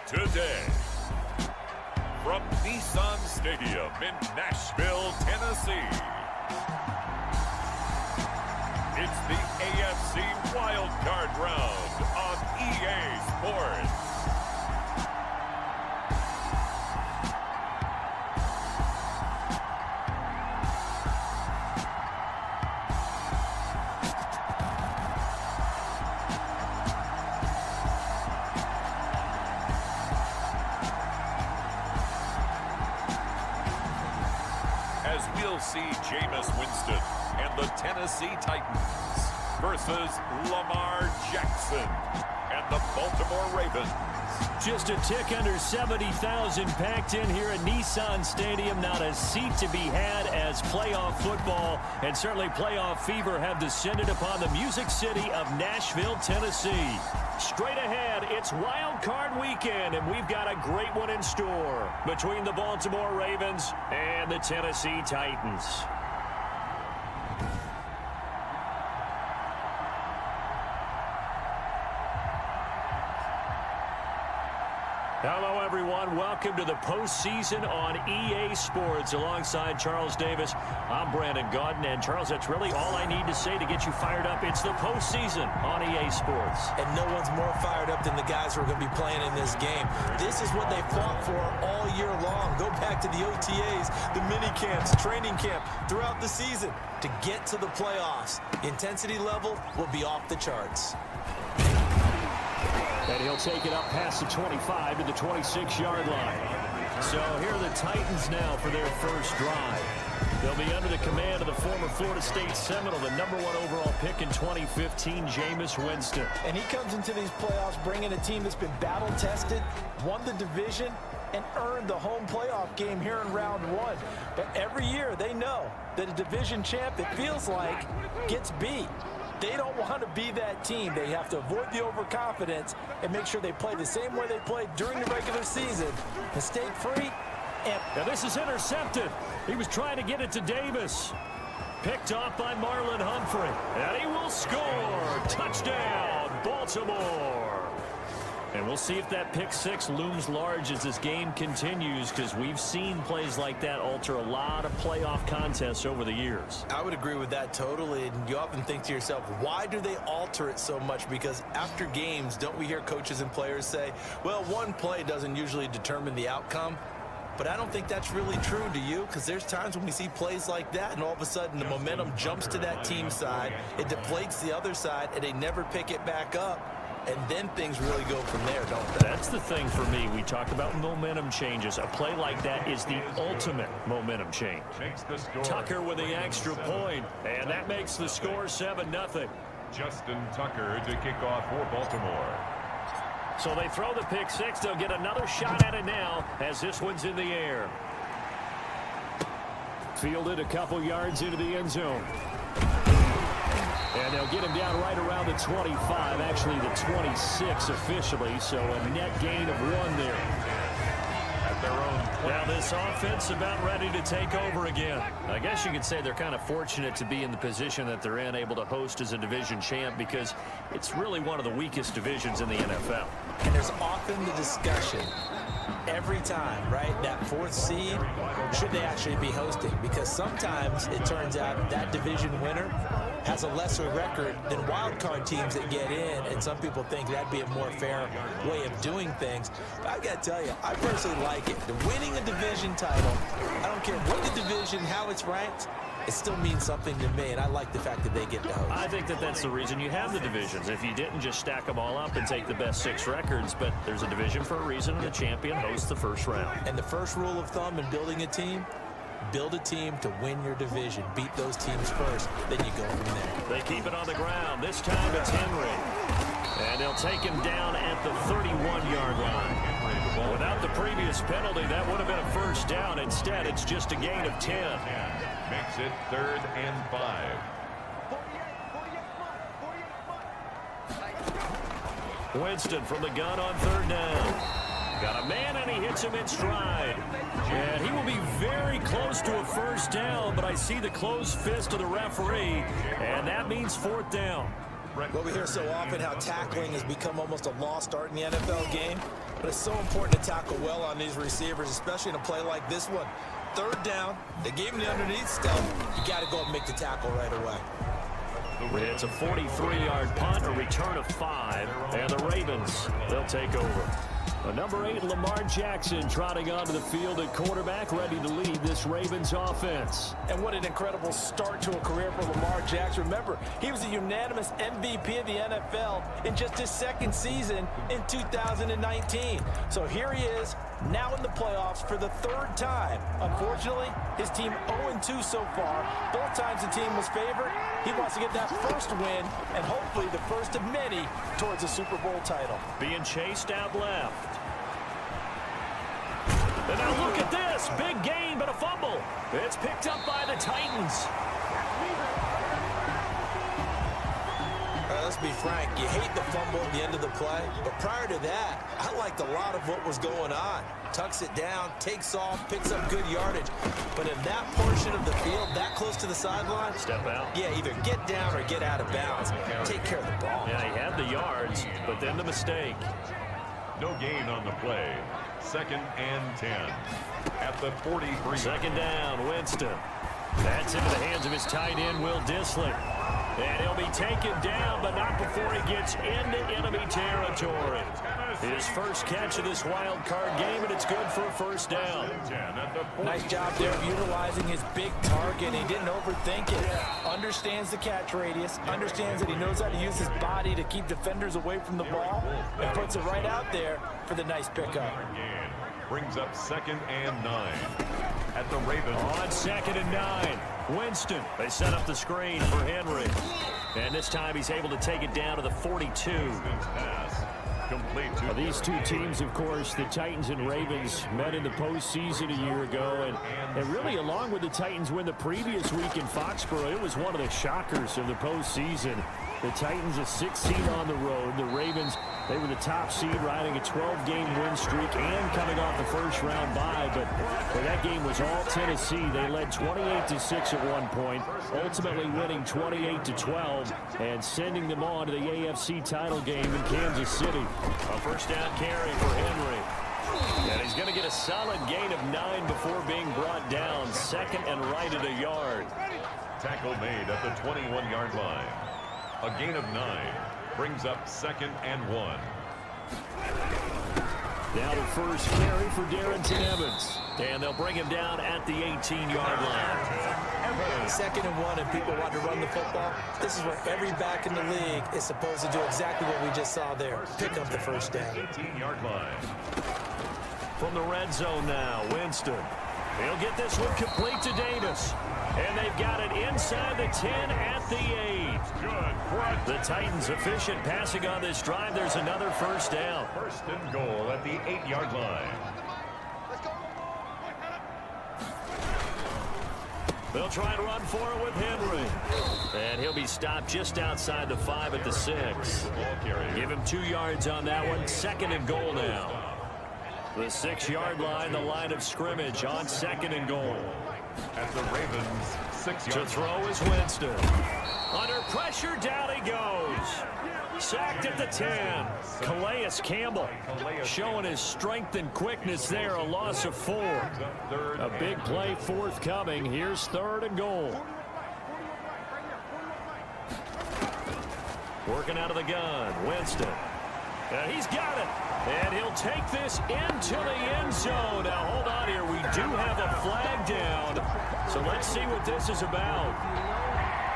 Today, from Nissan Stadium in Nashville, Tennessee, it's the AFC Wild Card Round on EA Sports. As we'll see Jameis Winston and the Tennessee Titans versus Lamar Jackson and the Baltimore Ravens. Just a tick under 70,000 packed in here at Nissan Stadium. Not a seat to be had as playoff football and certainly playoff fever have descended upon the Music City of Nashville, Tennessee. Straight ahead, it's Wild Card Weekend, and we've got a great one in store between the Baltimore Ravens and the Tennessee Titans. Hello, everyone. Welcome to the postseason on EA Sports. Alongside Charles Davis, I'm Brandon Gaudin. And, Charles, that's really all I need to say to get you fired up. It's the postseason on EA Sports. And no one's more fired up than the guys who are going to be playing in this game. This is what they fought for all year long. Go back to the OTAs, the mini camps, training camp, throughout the season to get to the playoffs. The intensity level will be off the charts. And he'll take it up past the 25 to the 26-yard line. So here are the Titans now for their first drive. They'll be under the command of the former Florida State Seminole, the #1 overall pick in 2015, Jameis Winston. And he comes into these playoffs bringing a team that's been battle-tested, won the division, and earned the home playoff game here in round one. But every year they know that a division champ, it feels like, gets beat. They don't want to be that team. They have to avoid the overconfidence and make sure they play the same way they played during the regular season. Mistake-free. Now this is intercepted. He was trying to get it to Davis. Picked off by Marlon Humphrey. And he will score. Touchdown, Baltimore. And we'll see if that pick six looms large as this game continues, because we've seen plays like that alter a lot of playoff contests over the years. I would agree with that totally. And you often think to yourself, why do they alter it so much? Because after games, don't we hear coaches and players say, well, one play doesn't usually determine the outcome? But I don't think that's really true, do you? Because there's times when we see plays like that, and all of a sudden the momentum jumps to that team side, it deflates the other side, and they never pick it back up. And then things really go from there, don't they? That's the thing for me. We talk about momentum changes. A play like that is the ultimate momentum change. Tucker with the extra point, and that makes the score 7-0. Justin Tucker to kick off for Baltimore. So they throw the pick six. They'll get another shot at it now as this one's in the air. Fielded a couple yards into the end zone. And they'll get him down right around the 25, actually the 26 officially, so a net gain of 1 there. At their own. Now this offense about ready to take over again. I guess you could say they're kind of fortunate to be in the position that they're in, able to host as a division champ, because it's really one of the weakest divisions in the NFL. And there's often the discussion every time, right, that fourth seed, should they actually be hosting? Because sometimes it turns out that division winner has a lesser record than wild card teams that get in, and some people think that'd be a more fair way of doing things. But I gotta tell you, I personally like it. The winning a division title, I don't care what the division, how it's ranked, it still means something to me, and I like the fact that they get to host. I think that that's the reason you have the divisions. If you didn't just stack them all up and take the best 6 records, but there's a division for a reason, and the champion hosts the first round. And the first rule of thumb in building a team, build a team to win your division. Beat those teams first, then you go from there. They keep it on the ground. This time it's Henry. And they'll take him down at the 31-yard line. Without the previous penalty, that would have been a first down. Instead, it's just a gain of 10. Makes it 3rd and 5. Winston from the gun on 3rd down. Got a man, and he hits him in stride. And he will be very close to a first down, but I see the closed fist of the referee, and that means 4th down. Well, we hear so often how tackling has become almost a lost art in the NFL game, but it's so important to tackle well on these receivers, especially in a play like this one. Third down, they gave him the underneath stuff. You got to go and make the tackle right away. It's a 43-yard punt, a return of 5, and the Ravens, they'll take over. Number 8, Lamar Jackson, trotting onto the field at quarterback, ready to lead this Ravens offense. And what an incredible start to a career for Lamar Jackson. Remember, he was a unanimous MVP of the NFL in just his second season in 2019. So here he is, now in the playoffs for the third time. Unfortunately, his team 0-2 so far. Both times the team was favored. He wants to get that first win, and hopefully the first of many towards a Super Bowl title. Being chased out left. And now look at this. Big gain, but a fumble. It's picked up by the Titans. Let's be frank, you hate the fumble at the end of the play, but prior to that, I liked a lot of what was going on. Tucks it down, takes off, picks up good yardage. But in that portion of the field, that close to the sideline, step out. Yeah, either get down or get out of bounds. Take care of the ball. Yeah, he had the yards, but then the mistake. No gain on the play. 2nd and 10 at the 43. Second down, Winston. That's into the hands of his tight end, Will Dissly. And he'll be taken down, but not before he gets into enemy territory. His first catch of this wild card game, and it's good for a first down. Nice job there of utilizing his big target. He didn't overthink it. Understands the catch radius. Understands that he knows how to use his body to keep defenders away from the ball. And puts it right out there for the nice pickup. Brings up 2nd and 9 at the Ravens. On 2nd and 9. Winston, they set up the screen for Henry. And this time he's able to take it down to the 42. These two teams, of course, the Titans and Ravens, met in the postseason a year ago. And really, along with the Titans win the previous week in Foxborough, it was one of the shockers of the postseason. The Titans a 6 seed on the road. The Ravens, they were the top seed, riding a 12-game win streak and coming off the first-round bye. But that game was all Tennessee. They led 28-6 at one point, ultimately winning 28-12 and sending them on to the AFC title game in Kansas City. A first down carry for Henry. And he's going to get a solid gain of 9 before being brought down. 2nd and right at a yard. Tackle made at the 21-yard line. A gain of 9 brings up 2nd and 1. Now the first carry for Darrington Evans. And they'll bring him down at the 18-yard line. 2nd and 1, and people want to run the football. This is where every back in the league is supposed to do exactly what we just saw there. Pick up the first down. 18-yard line. From the red zone now, Winston. He'll get this one complete to Davis. And they've got it inside the 10 at the 8. Good. The Titans efficient passing on this drive. There's another first down. 1st and goal at the 8-yard line. They'll try and run for it with Henry. And he'll be stopped just outside the 5 at the 6. Give him 2 yards on that one. 2nd and goal now. The 6-yard line, the line of scrimmage on 2nd and goal. At the Ravens, 6 yards. To throw is Winston. Under pressure, down he goes. Sacked at the 10. Calais Campbell showing his strength and quickness there. A loss of 4. A big play forthcoming. Here's 3rd and goal. Working out of the gun, Winston. And he's got it. And he'll take this into the end zone. Now, hold on here. We do have a flag down. So let's see what this is about.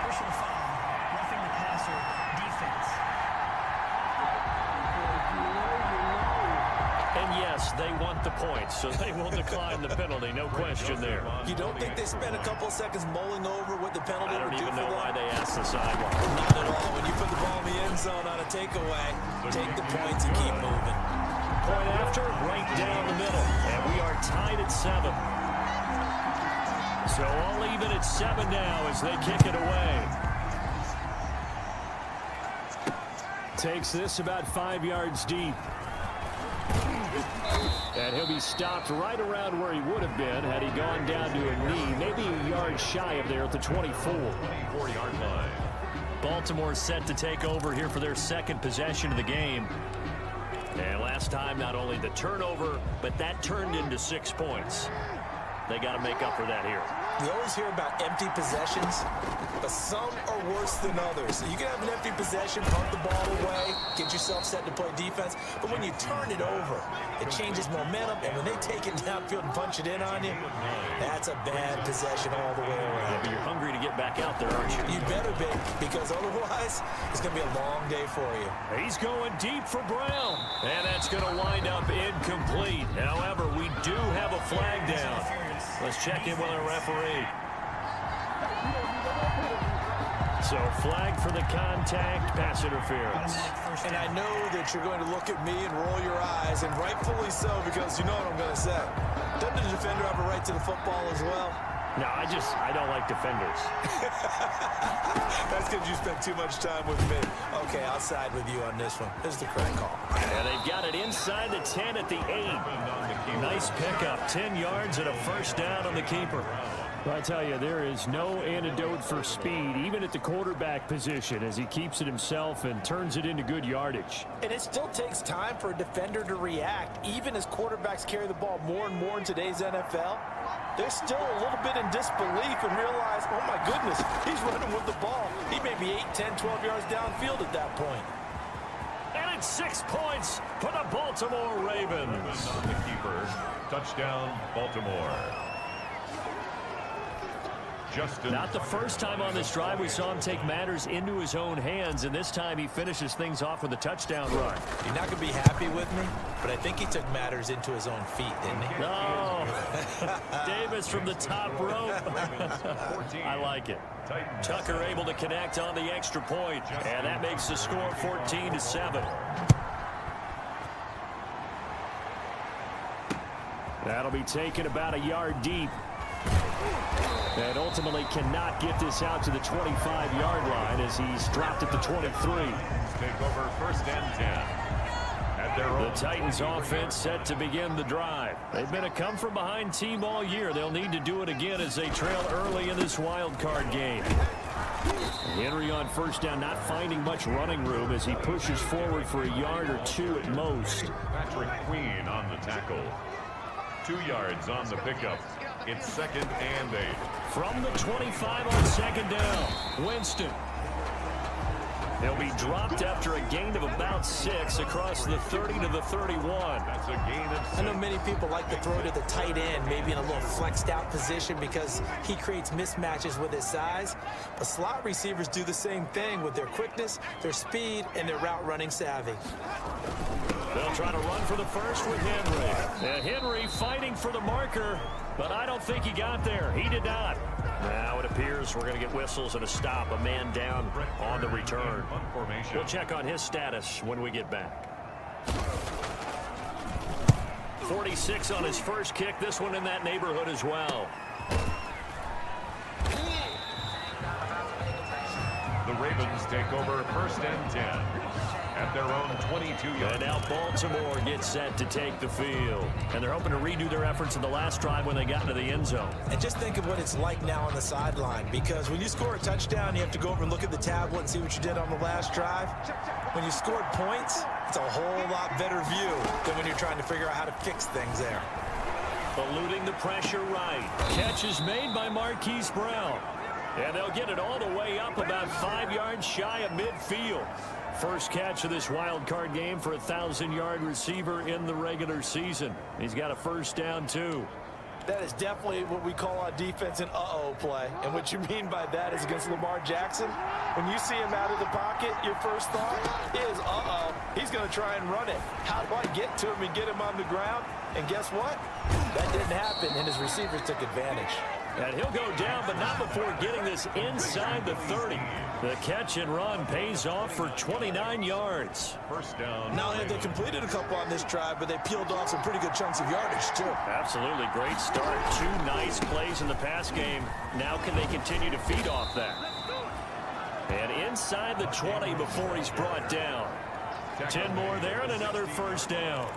Personal foul, roughing the passer, defense. And yes, they want the points, so they will decline the penalty. No question there. You don't think they spent a couple seconds mulling over what the penalty I don't would do even for know them? why they asked the sideline. Not at all. When you put the ball in the end zone on a takeaway, take the points and keep moving. Point after, right down the middle. And we are tied at 7. So all even at 7 now as they kick it away. Takes this about 5 yards deep. And he'll be stopped right around where he would have been had he gone down to a knee, maybe a yard shy of there at the 24. 24-yard line. Baltimore set to take over here for their second possession of the game. And last time, not only the turnover, but that turned into 6 points. They got to make up for that here. You always hear about empty possessions, but some are worse than others. You can have an empty possession, punt the ball away, get yourself set to play defense, but when you turn it over, it changes momentum, and when they take it downfield and punch it in on you, that's a bad possession all the way around. Yeah, but you're hungry to get back out there, aren't you? You better be, because otherwise, it's going to be a long day for you. He's going deep for Brown, and that's going to wind up incomplete. However, we do have a flag down. Let's check in with our referee. So, flag for the contact, pass interference. And I know that you're going to look at me and roll your eyes, and rightfully so, because you know what I'm going to say. Doesn't the defender have a right to the football as well? No, I don't like defenders. That's because you spent too much time with me. Okay, I'll side with you on this one. This is the correct call. And they've got it inside the 10 at the 8. Nice pickup, 10 yards and a first down on the keeper. I tell you, there is no antidote for speed, even at the quarterback position, as he keeps it himself and turns it into good yardage. And it still takes time for a defender to react, even as quarterbacks carry the ball more and more in today's NFL. They're still a little bit in disbelief and realize, oh my goodness, he's running with the ball. He may be 8, 10, 12 yards downfield at that point. And it's 6 points for the Baltimore Ravens. On the keeper, touchdown Baltimore. Not the first time on this drive we saw him take matters into his own hands, and this time he finishes things off with a touchdown run. You're not going to be happy with me, but I think he took matters into his own feet, didn't he? No. Davis from the top rope. I like it. Tucker able to connect on the extra point, and that makes the score 14-7. That'll be taken about a yard deep. And ultimately cannot get this out to the 25-yard line as he's dropped at the 23. Take over first and 10. At their own. The Titans offense set to begin the drive. They've been a come-from-behind team all year. They'll need to do it again as they trail early in this wild card game. Henry on first down, not finding much running room as he pushes forward for a yard or two at most. Patrick Queen on the tackle. 2 yards on the pickup. It's second and 8. From the 25 on second down, Winston. He'll be dropped after a gain of about 6 across the 30 to the 31. That's a gain of 6. I know many people like to throw to the tight end, maybe in a little flexed out position because he creates mismatches with his size. But slot receivers do the same thing with their quickness, their speed, and their route running savvy. They'll try to run for the first with Henry. And Henry fighting for the marker, but I don't think he got there. He did not. Now it appears we're going to get whistles and a stop. A man down on the return. We'll check on his status when we get back. 46 on his first kick. This one in that neighborhood as well. The Ravens take over first and 10. At their own 22-yard. And now Baltimore gets set to take the field. And they're hoping to redo their efforts in the last drive when they got into the end zone. And just think of what it's like now on the sideline, because when you score a touchdown, you have to go over and look at the tablet and see what you did on the last drive. When you scored points, it's a whole lot better view than when you're trying to figure out how to fix things there. Eluding the pressure right. Catch is made by Marquise Brown. And they'll get it all the way up about 5 yards shy of midfield. First catch of this wild card game for a 1,000-yard receiver in the regular season. He's got a first down, too. That is definitely what we call on defense an uh-oh play. And what you mean by that is against Lamar Jackson. When you see him out of the pocket, your first thought is, uh-oh, he's going to try and run it. How do I get to him and get him on the ground? And guess what? That didn't happen, and his receivers took advantage. And he'll go down, but not before getting this inside the 30. The catch and run pays off for 29 yards. First down. Not only have they completed a couple on this drive, but they peeled off some pretty good chunks of yardage, too. Absolutely great start. 2 nice plays in the pass game. Now can they continue to feed off that? And inside the 20 before he's brought down. 10 more there and another first down.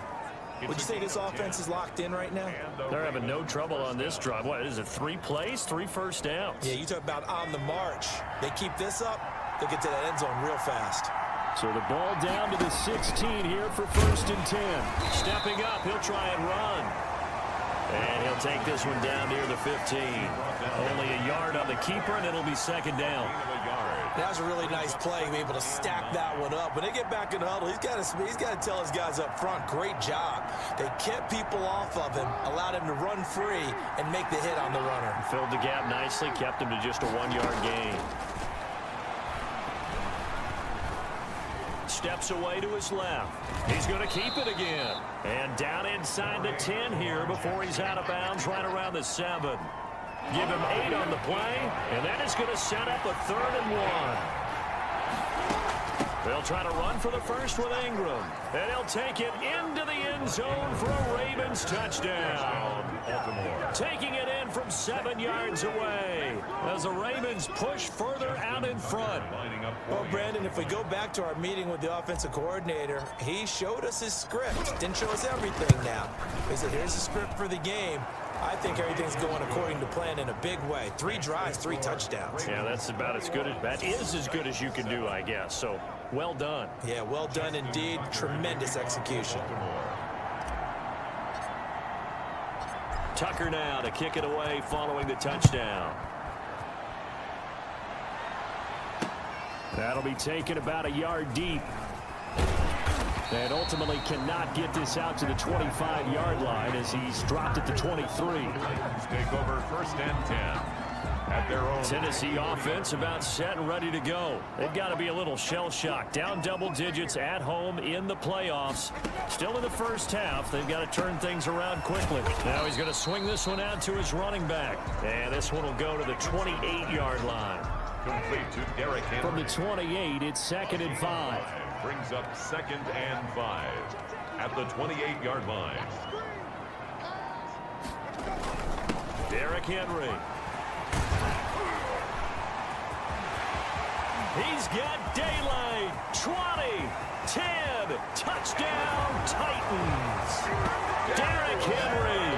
Would you say this offense is locked in right now? They're having no trouble on this drive. What is it, 3 plays, 3 first downs? Yeah, you talk about on the march. They keep this up, they'll get to that end zone real fast. So the ball down to the 16 here for 1st and 10. Stepping up, he'll try and run. And he'll take this one down near the 15. Only a yard on the keeper, and it'll be 2nd down. That was a really nice play to be able to stack that one up. When they get back in the huddle, he's got to tell his guys up front, great job. They kept people off of him, allowed him to run free, and make the hit on the runner. Filled the gap nicely, kept him to just a 1-yard gain. Steps away to his left. He's going to keep it again. And down inside the 10 here before he's out of bounds right around the 7. Give him 8 on the play, and that is going to set up a 3rd and 1. They'll try to run for the first with Ingram, and he'll take it into the end zone for a Ravens touchdown. Baltimore taking it in from 7 yards away as the Ravens push further out in front. Well, Brandon, if we go back to our meeting with the offensive coordinator, he showed us his script. Didn't show us everything now. He said, here's the script for the game. I think everything's going according to plan in a big way. 3 drives, 3 touchdowns. Yeah, that's about as good as you can do, I guess. So, well done. Yeah, well done indeed. Tremendous execution. Tucker now to kick it away following the touchdown. That'll be taken about a yard deep. And ultimately cannot get this out to the 25-yard line as he's dropped at the 23. Take over 1st and 10 at their own. Tennessee offense about set and ready to go. They've got to be a little shell-shocked. Down double digits at home in the playoffs. Still in the first half. They've got to turn things around quickly. Now he's going to swing this one out to his running back. And this one will go to the 28-yard line. Complete to Derrick Henry. From the 28, it's 2nd and 5. Brings up 2nd and 5 at the 28-yard line. Derrick Henry. He's got daylight. 20, 10, touchdown Titans. Derrick Henry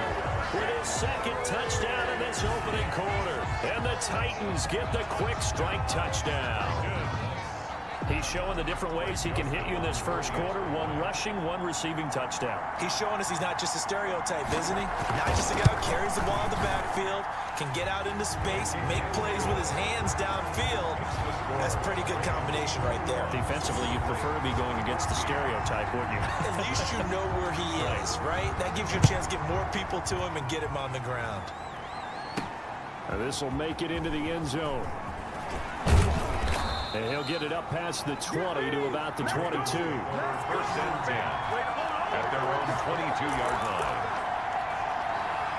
with his 2nd touchdown in this opening quarter. And the Titans get the quick strike touchdown. He's showing the different ways he can hit you in this first quarter. 1 rushing, 1 receiving touchdown. He's showing us he's not just a stereotype, isn't he? Not just a guy who carries the ball in the backfield, can get out into space, make plays with his hands downfield. That's a pretty good combination right there. Defensively, you'd prefer to be going against the stereotype, wouldn't you? At least you know where he is, right? That gives you a chance to get more people to him and get him on the ground. This will make it into the end zone. And he'll get it up past the 20 to about the 22. 1st and 10 at their own 22-yard line.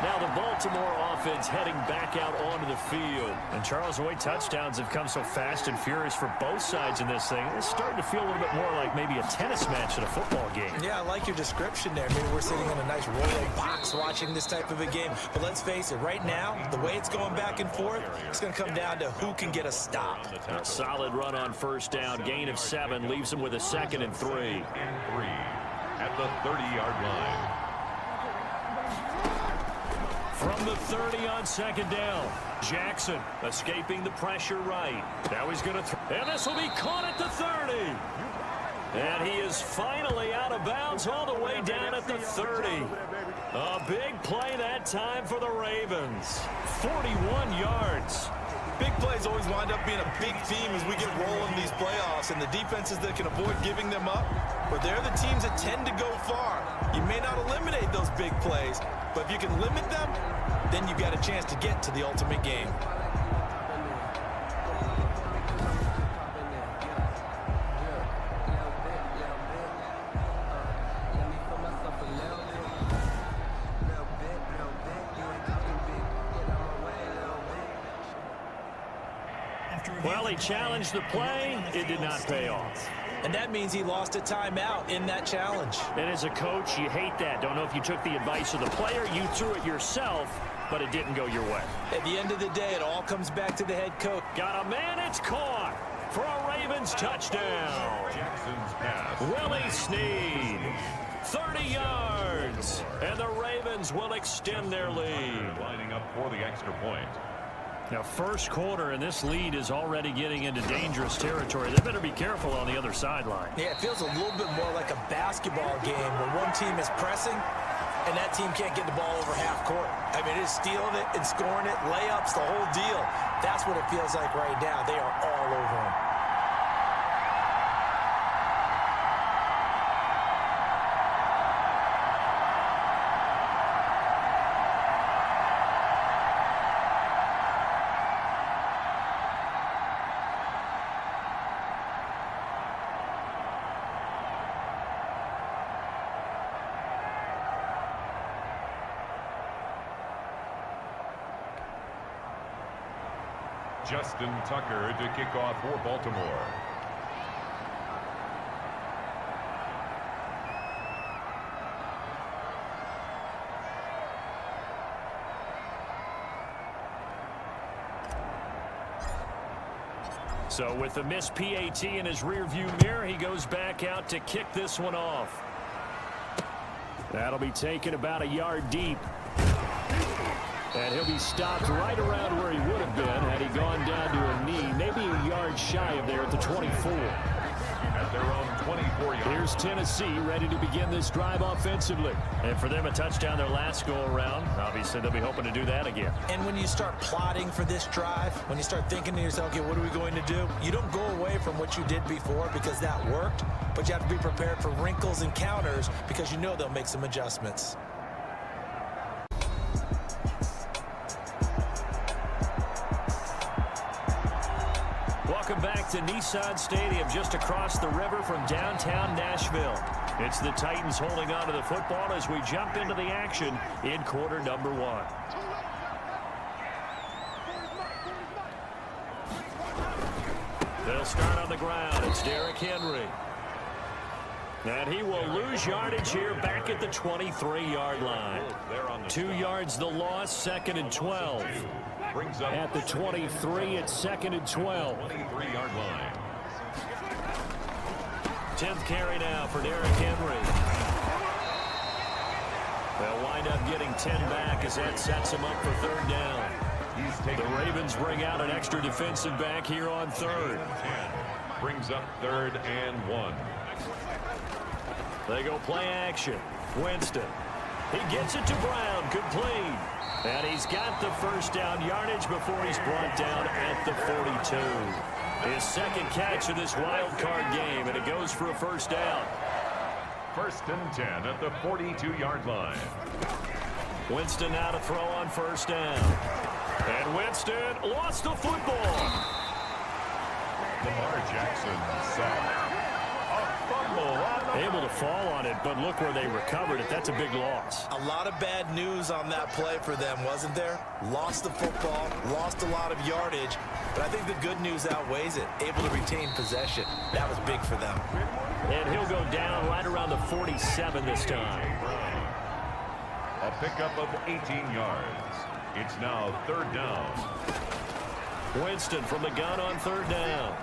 Now the Baltimore offense heading back out onto the field. And Charles, the way touchdowns have come so fast and furious for both sides in this thing, it's starting to feel a little bit more like maybe a tennis match at a football game. Yeah, I like your description there. Maybe we're sitting in a nice royal box watching this type of a game. But let's face it, right now, the way it's going back and forth, it's going to come down to who can get a stop. A solid run on 1st down. Gain of 7 leaves him with a 2nd and 3. At the 30-yard line. From the 30 on 2nd down. Jackson escaping the pressure right. Now he's going to and this will be caught at the 30. And he is finally out of bounds all the way down at the 30. A big play that time for the Ravens. 41 yards. Big plays always wind up being a big theme as we get rolling these playoffs, and the defenses that can avoid giving them up, but they're the teams that tend to go far. You may not eliminate those big plays, but if you can limit them, then you've got a chance to get to the ultimate game. Well, he challenged the play. It did not pay off. And that means he lost a timeout in that challenge. And as a coach, you hate that. Don't know if you took the advice of the player. You threw it yourself, but it didn't go your way. At the end of the day, it all comes back to the head coach. Got a man, it's caught for a Ravens touchdown. Jackson's pass. Willie Snead, 30 yards, and the Ravens will extend their lead. Lining up for the extra point. Now, first quarter, and this lead is already getting into dangerous territory. They better be careful on the other sideline. Yeah, it feels a little bit more like a basketball game where one team is pressing and that team can't get the ball over half court. I mean, it's stealing it and scoring it, layups, the whole deal. That's what it feels like right now. They are all over them. Justin Tucker to kick off for Baltimore. So with the missed PAT in his rearview mirror, he goes back out to kick this one off. That'll be taken about a yard deep. And he'll be stopped right around where he would have been had he gone down to a knee, maybe a yard shy of there at the 24. At their own 24 yards. Here's Tennessee ready to begin this drive offensively. And for them, a touchdown their last go-around. Obviously, they'll be hoping to do that again. And when you start plotting for this drive, when you start thinking to yourself, okay, what are we going to do? You don't go away from what you did before because that worked, but you have to be prepared for wrinkles and counters because you know they'll make some adjustments. Welcome back to Nissan Stadium, just across the river from downtown Nashville. It's the Titans holding on to the football as we jump into the action in quarter number one. They'll start on the ground. It's Derrick Henry. And he will lose yardage here back at the 23-yard line. 2 yards the loss, second and 12. At the 23, it's second and 12. 23-yard line. 10th carry now for Derrick Henry. They'll wind up getting 10 back as that sets him up for third down. The Ravens bring out an extra defensive back here on third. 10 brings up third and 1. They go play action. Winston. He gets it to Brown. Complete. And he's got the first down yardage before he's brought down at the 42. His second catch of this wild card game, and it goes for a first down. First and 10 at the 42-yard line. Winston now to throw on first down. And Winston lost the football. Lamar Jackson sacked. A fumble. Able to fall on it, but look where they recovered it. That's a big loss. A lot of bad news on that play for them, wasn't there? Lost the football, lost a lot of yardage, but I think the good news outweighs it. Able to retain possession. That was big for them. And he'll go down right around the 47 this time. A pickup of 18 yards. It's now third down. Winston from the gun on third down.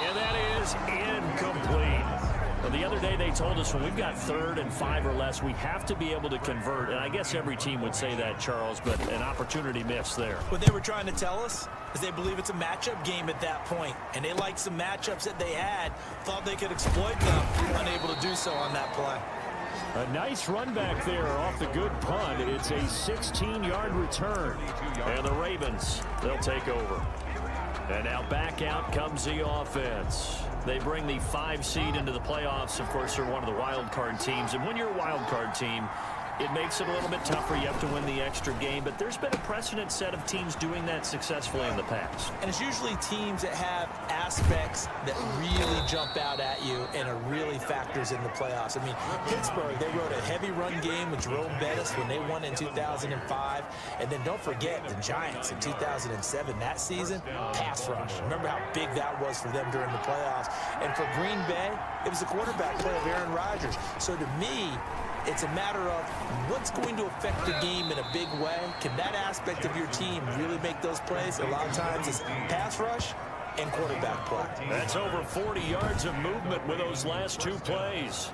And that is incomplete. Well, the other day they told us when we've got third and 5 or less, we have to be able to convert. And I guess every team would say that, Charles, but an opportunity missed there. What they were trying to tell us is they believe it's a matchup game at that point. And they liked some matchups that they had, thought they could exploit them, unable to do so on that play. A nice run back there off the good punt, and it's a 16-yard return. And the Ravens, they'll take over. And now back out comes the offense. They bring the 5 seed into the playoffs. Of course, they're one of the wild card teams. And when you're a wild card team, it makes it a little bit tougher. You have to win the extra game. But there's been a precedent set of teams doing that successfully in the past. And it's usually teams that have aspects that really jump out at you and are really factors in the playoffs. I mean, Pittsburgh, they rode a heavy run game with Jerome Bettis when they won in 2005. And then don't forget the Giants in 2007, that season, pass rush. Remember how big that was for them during the playoffs. And for Green Bay, it was the quarterback play of Aaron Rodgers. So to me, it's a matter of what's going to affect the game in a big way. Can that aspect of your team really make those plays? A lot of times it's pass rush and quarterback play. That's over 40 yards of movement with those last 2 plays.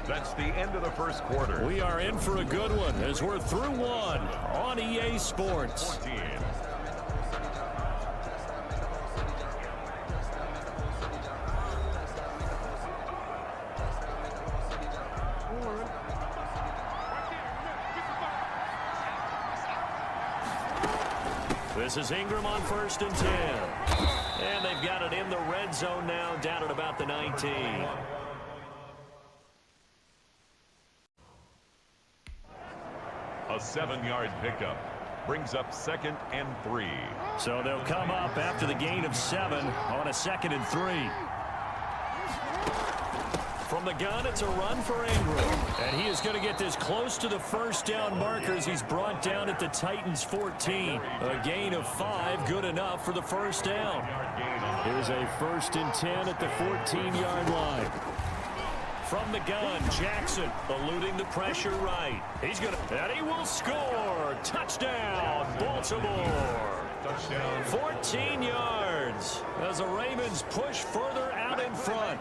That's the end of the first quarter. We are in for a good one as we're through one on EA Sports. 14. This is Ingram on 1st and 10. And they've got it in the red zone now, down at about the 19. A 7-yard pickup brings up 2nd and 3. So they'll come up after the gain of 7 on a 2nd and 3. From the gun, it's a run for Ingram. And he is going to get this close to the first down markers. He's brought down at the Titans 14. A gain of 5, good enough for the first down. Here's a 1st and 10 at the 14-yard line. From the gun, Jackson eluding the pressure right. He's going to, and he will score. Touchdown, Baltimore. Touchdown. 14 yards as the Ravens push further out in front.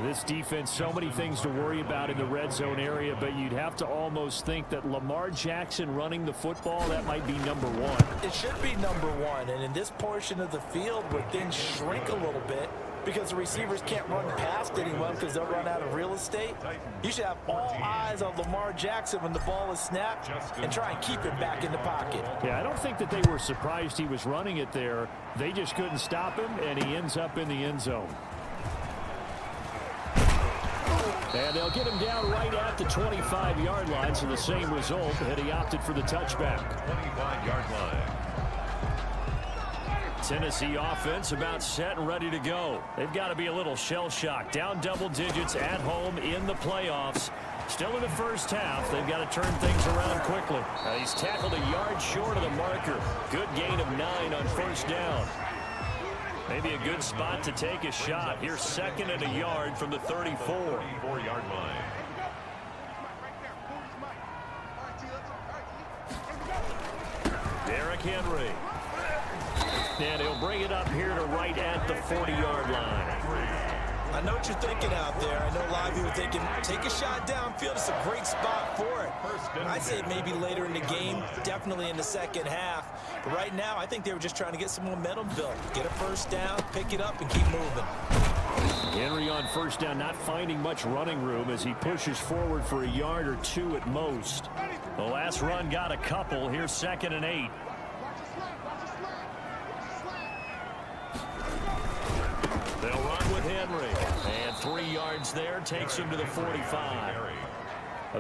This defense, so many things to worry about in the red zone area, but you'd have to almost think that Lamar Jackson running the football, that might be number one. It should be number one, and in this portion of the field where things shrink a little bit because the receivers can't run past anyone because they'll run out of real estate, you should have all eyes on Lamar Jackson when the ball is snapped and try and keep it back in the pocket. Yeah, I don't think that they were surprised he was running it there. They just couldn't stop him, and he ends up in the end zone. And they'll get him down right at the 25-yard line, so the same result, and he opted for the touchback. 25-yard line. Tennessee offense about set and ready to go. They've got to be a little shell-shocked. Down double digits at home in the playoffs. Still in the first half. They've got to turn things around quickly. He's tackled a yard short of the marker. Good gain of 9 on first down. Maybe a good spot to take a shot. Here's 2nd and a yard from the 34. 34-yard line. Derrick Henry. And he'll bring it up here to right at the 40-yard line. I know what you're thinking out there. I know a lot of you are thinking, take a shot downfield. It's a great spot for it. I'd say maybe later in the game, definitely in the second half. But right now, I think they were just trying to get some momentum built. Get a first down, pick it up, and keep moving. Henry on first down, not finding much running room as he pushes forward for a yard or 2 at most. The last run got a couple. Here's 2nd and 8. They'll run with Henry. And 3 yards there takes him to the 45.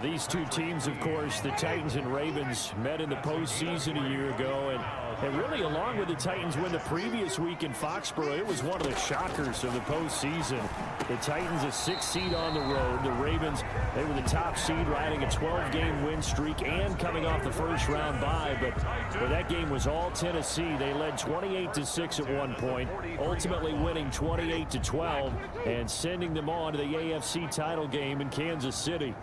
These two teams, of course, the Titans and Ravens, met in the postseason a year ago. And really, along with the Titans win the previous week in Foxborough, it was one of the shockers of the postseason. The Titans a 6th seed on the road. The Ravens, they were the top seed, riding a 12-game win streak and coming off the first-round bye. But that game was all Tennessee. They led 28-6 at one point, ultimately winning 28-12 and sending them on to the AFC title game in Kansas City.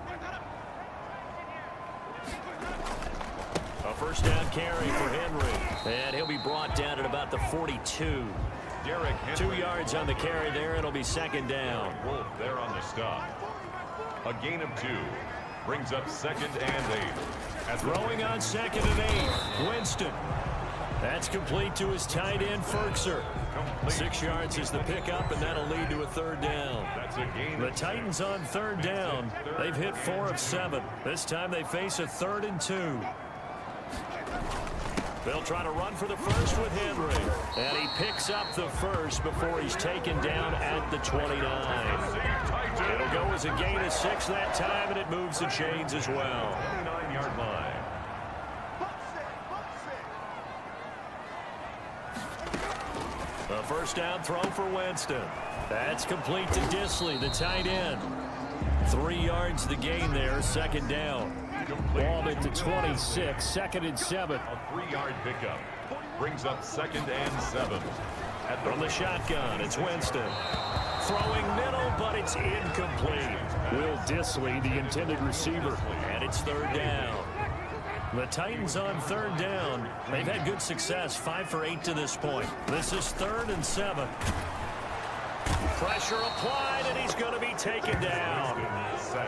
A first down carry for Henry. And he'll be brought down at about the 42. Derrick Henry. 2 yards on the carry there. It'll be 2nd down. Wolf there on the stop. A gain of 2. Brings up 2nd and 8. Throwing on 2nd and 8. Winston. That's complete to his tight end, Ferkser. 6 yards is the pickup, and that'll lead to a 3rd down. That's a gain. The Titans on 3rd down. They've hit 4 of 7. This time they face a 3rd and 2. They'll try to run for the first with Henry. And he picks up the first before he's taken down at the 29. It'll go as a gain of 6 that time, and it moves the chains as well. 29-yard line. A first down throw for Winston. That's complete to Disley, the tight end. 3 yards the gain there, 2nd down. Ball at the 26, 2nd and 7. A 3-yard pickup. Brings up 2nd and 7. From the shotgun, it's Winston. Throwing middle, but it's incomplete. Will Disley, the intended receiver. And it's 3rd down. The Titans on 3rd down. They've had good success, 5 for 8 to this point. This is 3rd and 7. Pressure applied, and he's going to be taken down.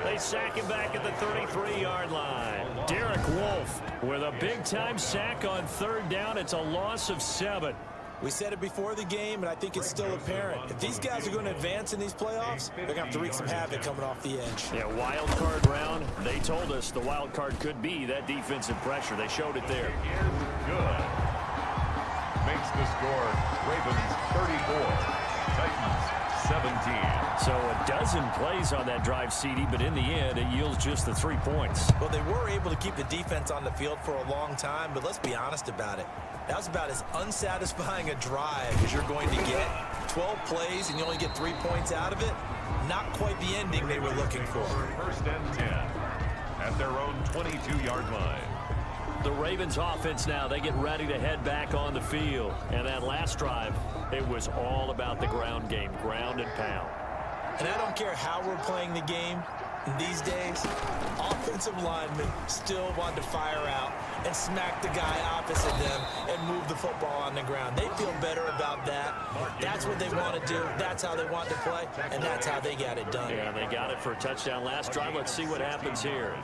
They sack him back at the 33-yard line. Derek Wolfe with a big-time sack on third down. It's a loss of 7. We said it before the game, and I think it's still apparent. If these guys are going to advance in these playoffs, they're going to have to wreak some havoc coming off the edge. Yeah, wild card round. They told us the wild card could be that defensive pressure. They showed it there. Good. Makes the score Ravens 34, Titans 17. So a dozen plays on that drive, CD, but in the end, it yields just the 3 points. Well, they were able to keep the defense on the field for a long time, but let's be honest about it. That was about as unsatisfying a drive as you're going to get. 12 plays and you only get 3 points out of it. Not quite the ending they were looking for. First and 10 at their own 22-yard line. The Ravens offense now, they get ready to head back on the field. And that last drive, it was all about the ground game, ground and pound. And I don't care how we're playing the game these days, offensive linemen still want to fire out and smack the guy opposite them and move the football on the ground. They feel better about that. That's what they want to do. That's how they want to play, and that's how they got it done. Yeah, they got it for a touchdown last drive. Let's see what happens here.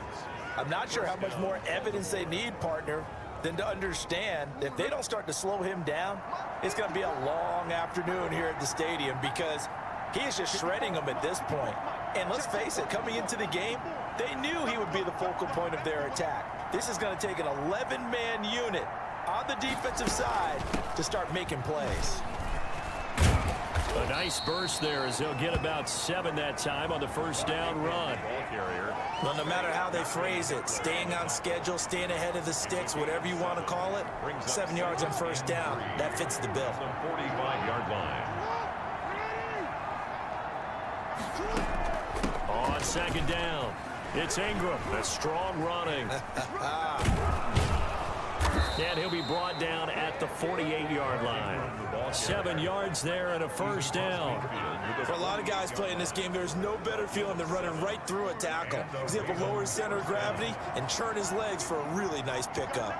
I'm not sure how much more evidence they need, partner, than to understand that if they don't start to slow him down, it's going to be a long afternoon here at the stadium because he is just shredding them at this point. And let's face it, coming into the game, they knew he would be the focal point of their attack. This is going to take an 11-man unit on the defensive side to start making plays. A nice burst there as they'll get about 7 that time on the first down run. Well, no matter how they phrase it, staying on schedule, staying ahead of the sticks, whatever you want to call it, 7 yards on first down, that fits the bill. 45-yard line. On second down, it's Ingram. A strong running. And he'll be brought down at the 48-yard line. 7 yards there and a first down. For a lot of guys playing this game, there's no better feeling than running right through a tackle. He's able to lower his center of gravity and churn his legs for a really nice pickup.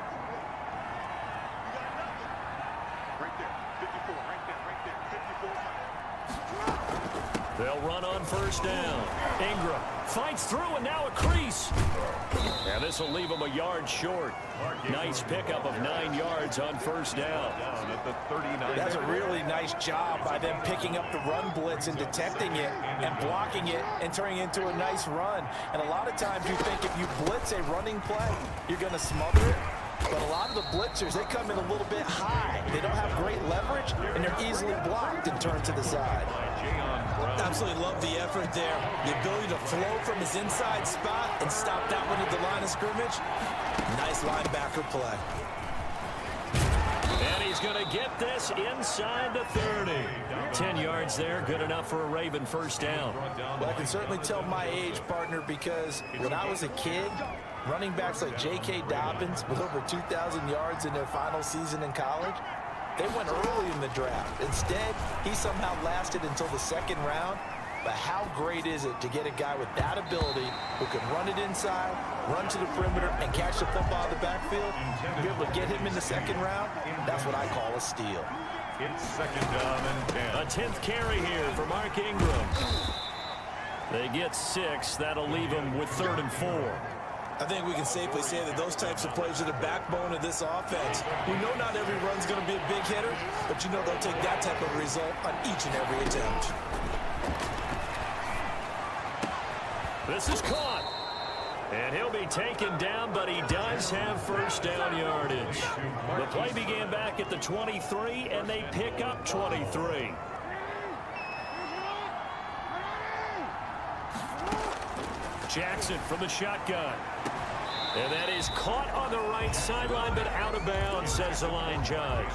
They'll run on first down. Ingram fights through and now a crease. And this will leave him a yard short. Nice pickup of 9 yards on first down. That's a really nice job by them picking up the run blitz and detecting it and blocking it and turning it into a nice run. And a lot of times you think if you blitz a running play, you're going to smother it. But a lot of the blitzers, they come in a little bit high. They don't have great leverage, and they're easily blocked and turned to the side. Absolutely love the effort there. The ability to flow from his inside spot and stop that one at the line of scrimmage. Nice linebacker play. And he's going to get this inside the 30. 10 yards there, good enough for a Raven first down. Well, I can certainly tell my age, partner, because when I was a kid, running backs like J.K. Dobbins with over 2,000 yards in their final season in college, they went early in the draft. Instead, he somehow lasted until the second round. But how great is it to get a guy with that ability who can run it inside, run to the perimeter, and catch the football in the backfield? Be able to get him in the second round, that's what I call a steal. It's second down and 10. A 10th carry here for Mark Ingram. They get 6. That'll leave them with 3rd and 4. I think we can safely say that those types of plays are the backbone of this offense. We know not every run's going to be a big hitter, but you know they'll take that type of result on each and every attempt. This is caught. And he'll be taken down, but he does have first down yardage. The play began back at the 23, and they pick up 23. Jackson from the shotgun. And that is caught on the right sideline, but out of bounds, says the line judge.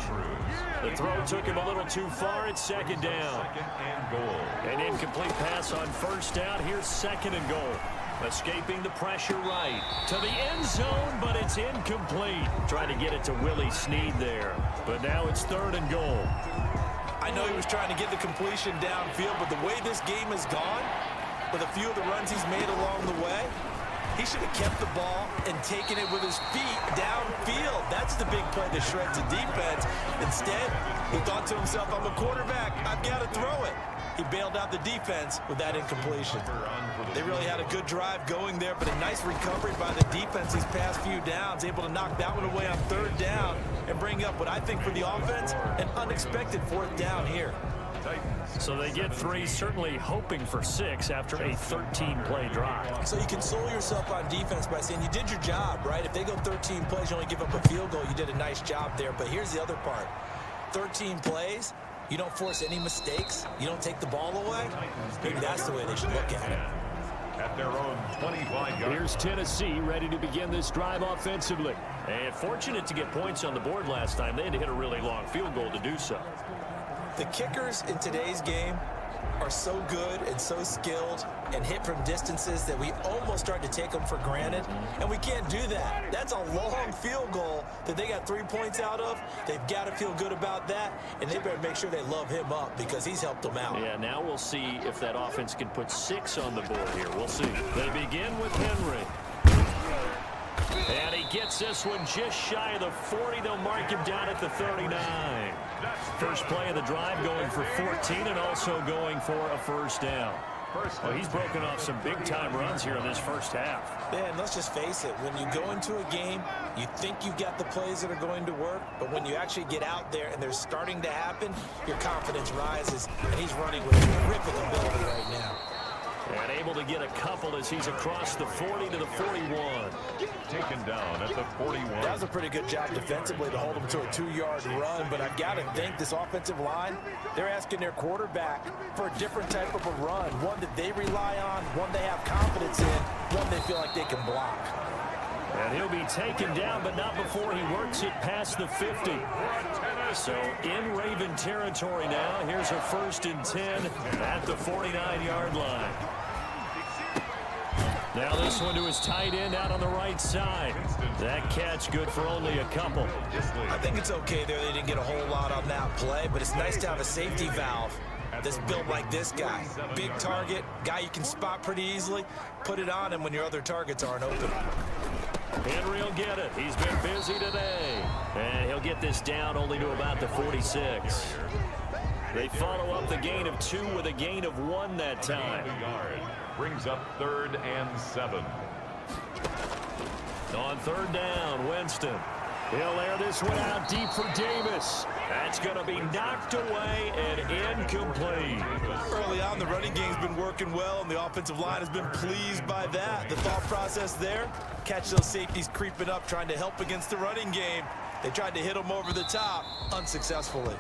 The throw took him a little too far. It's second down. An incomplete pass on first down. Here's 2nd and goal. Escaping the pressure right to the end zone, but it's incomplete. Trying to get it to Willie Snead there. But now it's 3rd and goal. I know he was trying to get the completion downfield, but the way this game has gone, with a few of the runs he's made along the way, he should have kept the ball and taken it with his feet downfield. That's the big play that shreds the defense. Instead, he thought to himself, I'm a quarterback. I've got to throw it. he bailed out the defense with that incompletion. They really had a good drive going there, but a nice recovery by the defense these past few downs, able to knock that one away on third down and bring up what I think for the offense, an unexpected fourth down here. So they get 3, certainly hoping for 6 after a 13-play drive. So you console yourself on defense by saying you did your job, right? If they go 13 plays, you only give up a field goal, you did a nice job there. But here's the other part. 13 plays, you don't force any mistakes, you don't take the ball away. Maybe that's the way they should look at it. At their own 25 yards. Here's Tennessee ready to begin this drive offensively. And fortunate to get points on the board last time. They had to hit a really long field goal to do so. The kickers in today's game are so good and so skilled and hit from distances that we almost start to take them for granted, and we can't do that. That's a long field goal that they got 3 points out of. They've got to feel good about that, and they better make sure they love him up because he's helped them out. Yeah, now we'll see if that offense can put 6 on the board here. We'll see. They begin with Henry. And he gets this one just shy of the 40. They'll mark him down at the 39. First play of the drive going for 14 and also going for a first down. Well, he's broken off some big-time runs here in this first half. Yeah, and let's just face it. When you go into a game, you think you've got the plays that are going to work, but when you actually get out there and they're starting to happen, your confidence rises, and he's running with terrific ability right now. And able to get a couple as he's across the 40 to the 41. Taken down at the 41. That was a pretty good job defensively to hold him to a 2-yard run, but I've got to think this offensive line, they're asking their quarterback for a different type of a run, one that they rely on, one they have confidence in, one they feel like they can block. And he'll be taken down, but not before he works it past the 50. So in Raven territory now. Here's a 1st and 10 at the 49-yard line. Now this one to his tight end out on the right side. That catch good for only a couple. I think it's okay there. They didn't get a whole lot on that play, but it's nice to have a safety valve that's built like this guy. Big target, guy you can spot pretty easily. Put it on him when your other targets aren't open. Henry will get it. He's been busy today. And he'll get this down only to about the 46. They follow up the gain of 2 with a gain of 1 that time. Brings up 3rd and 7. On 3rd down, Winston. He'll air this one out deep for Davis. That's going to be knocked away and incomplete. Early on, the running game's been working well, and the offensive line has been pleased by that. The thought process there, catch those safeties creeping up, trying to help against the running game. They tried to hit them over the top, unsuccessfully.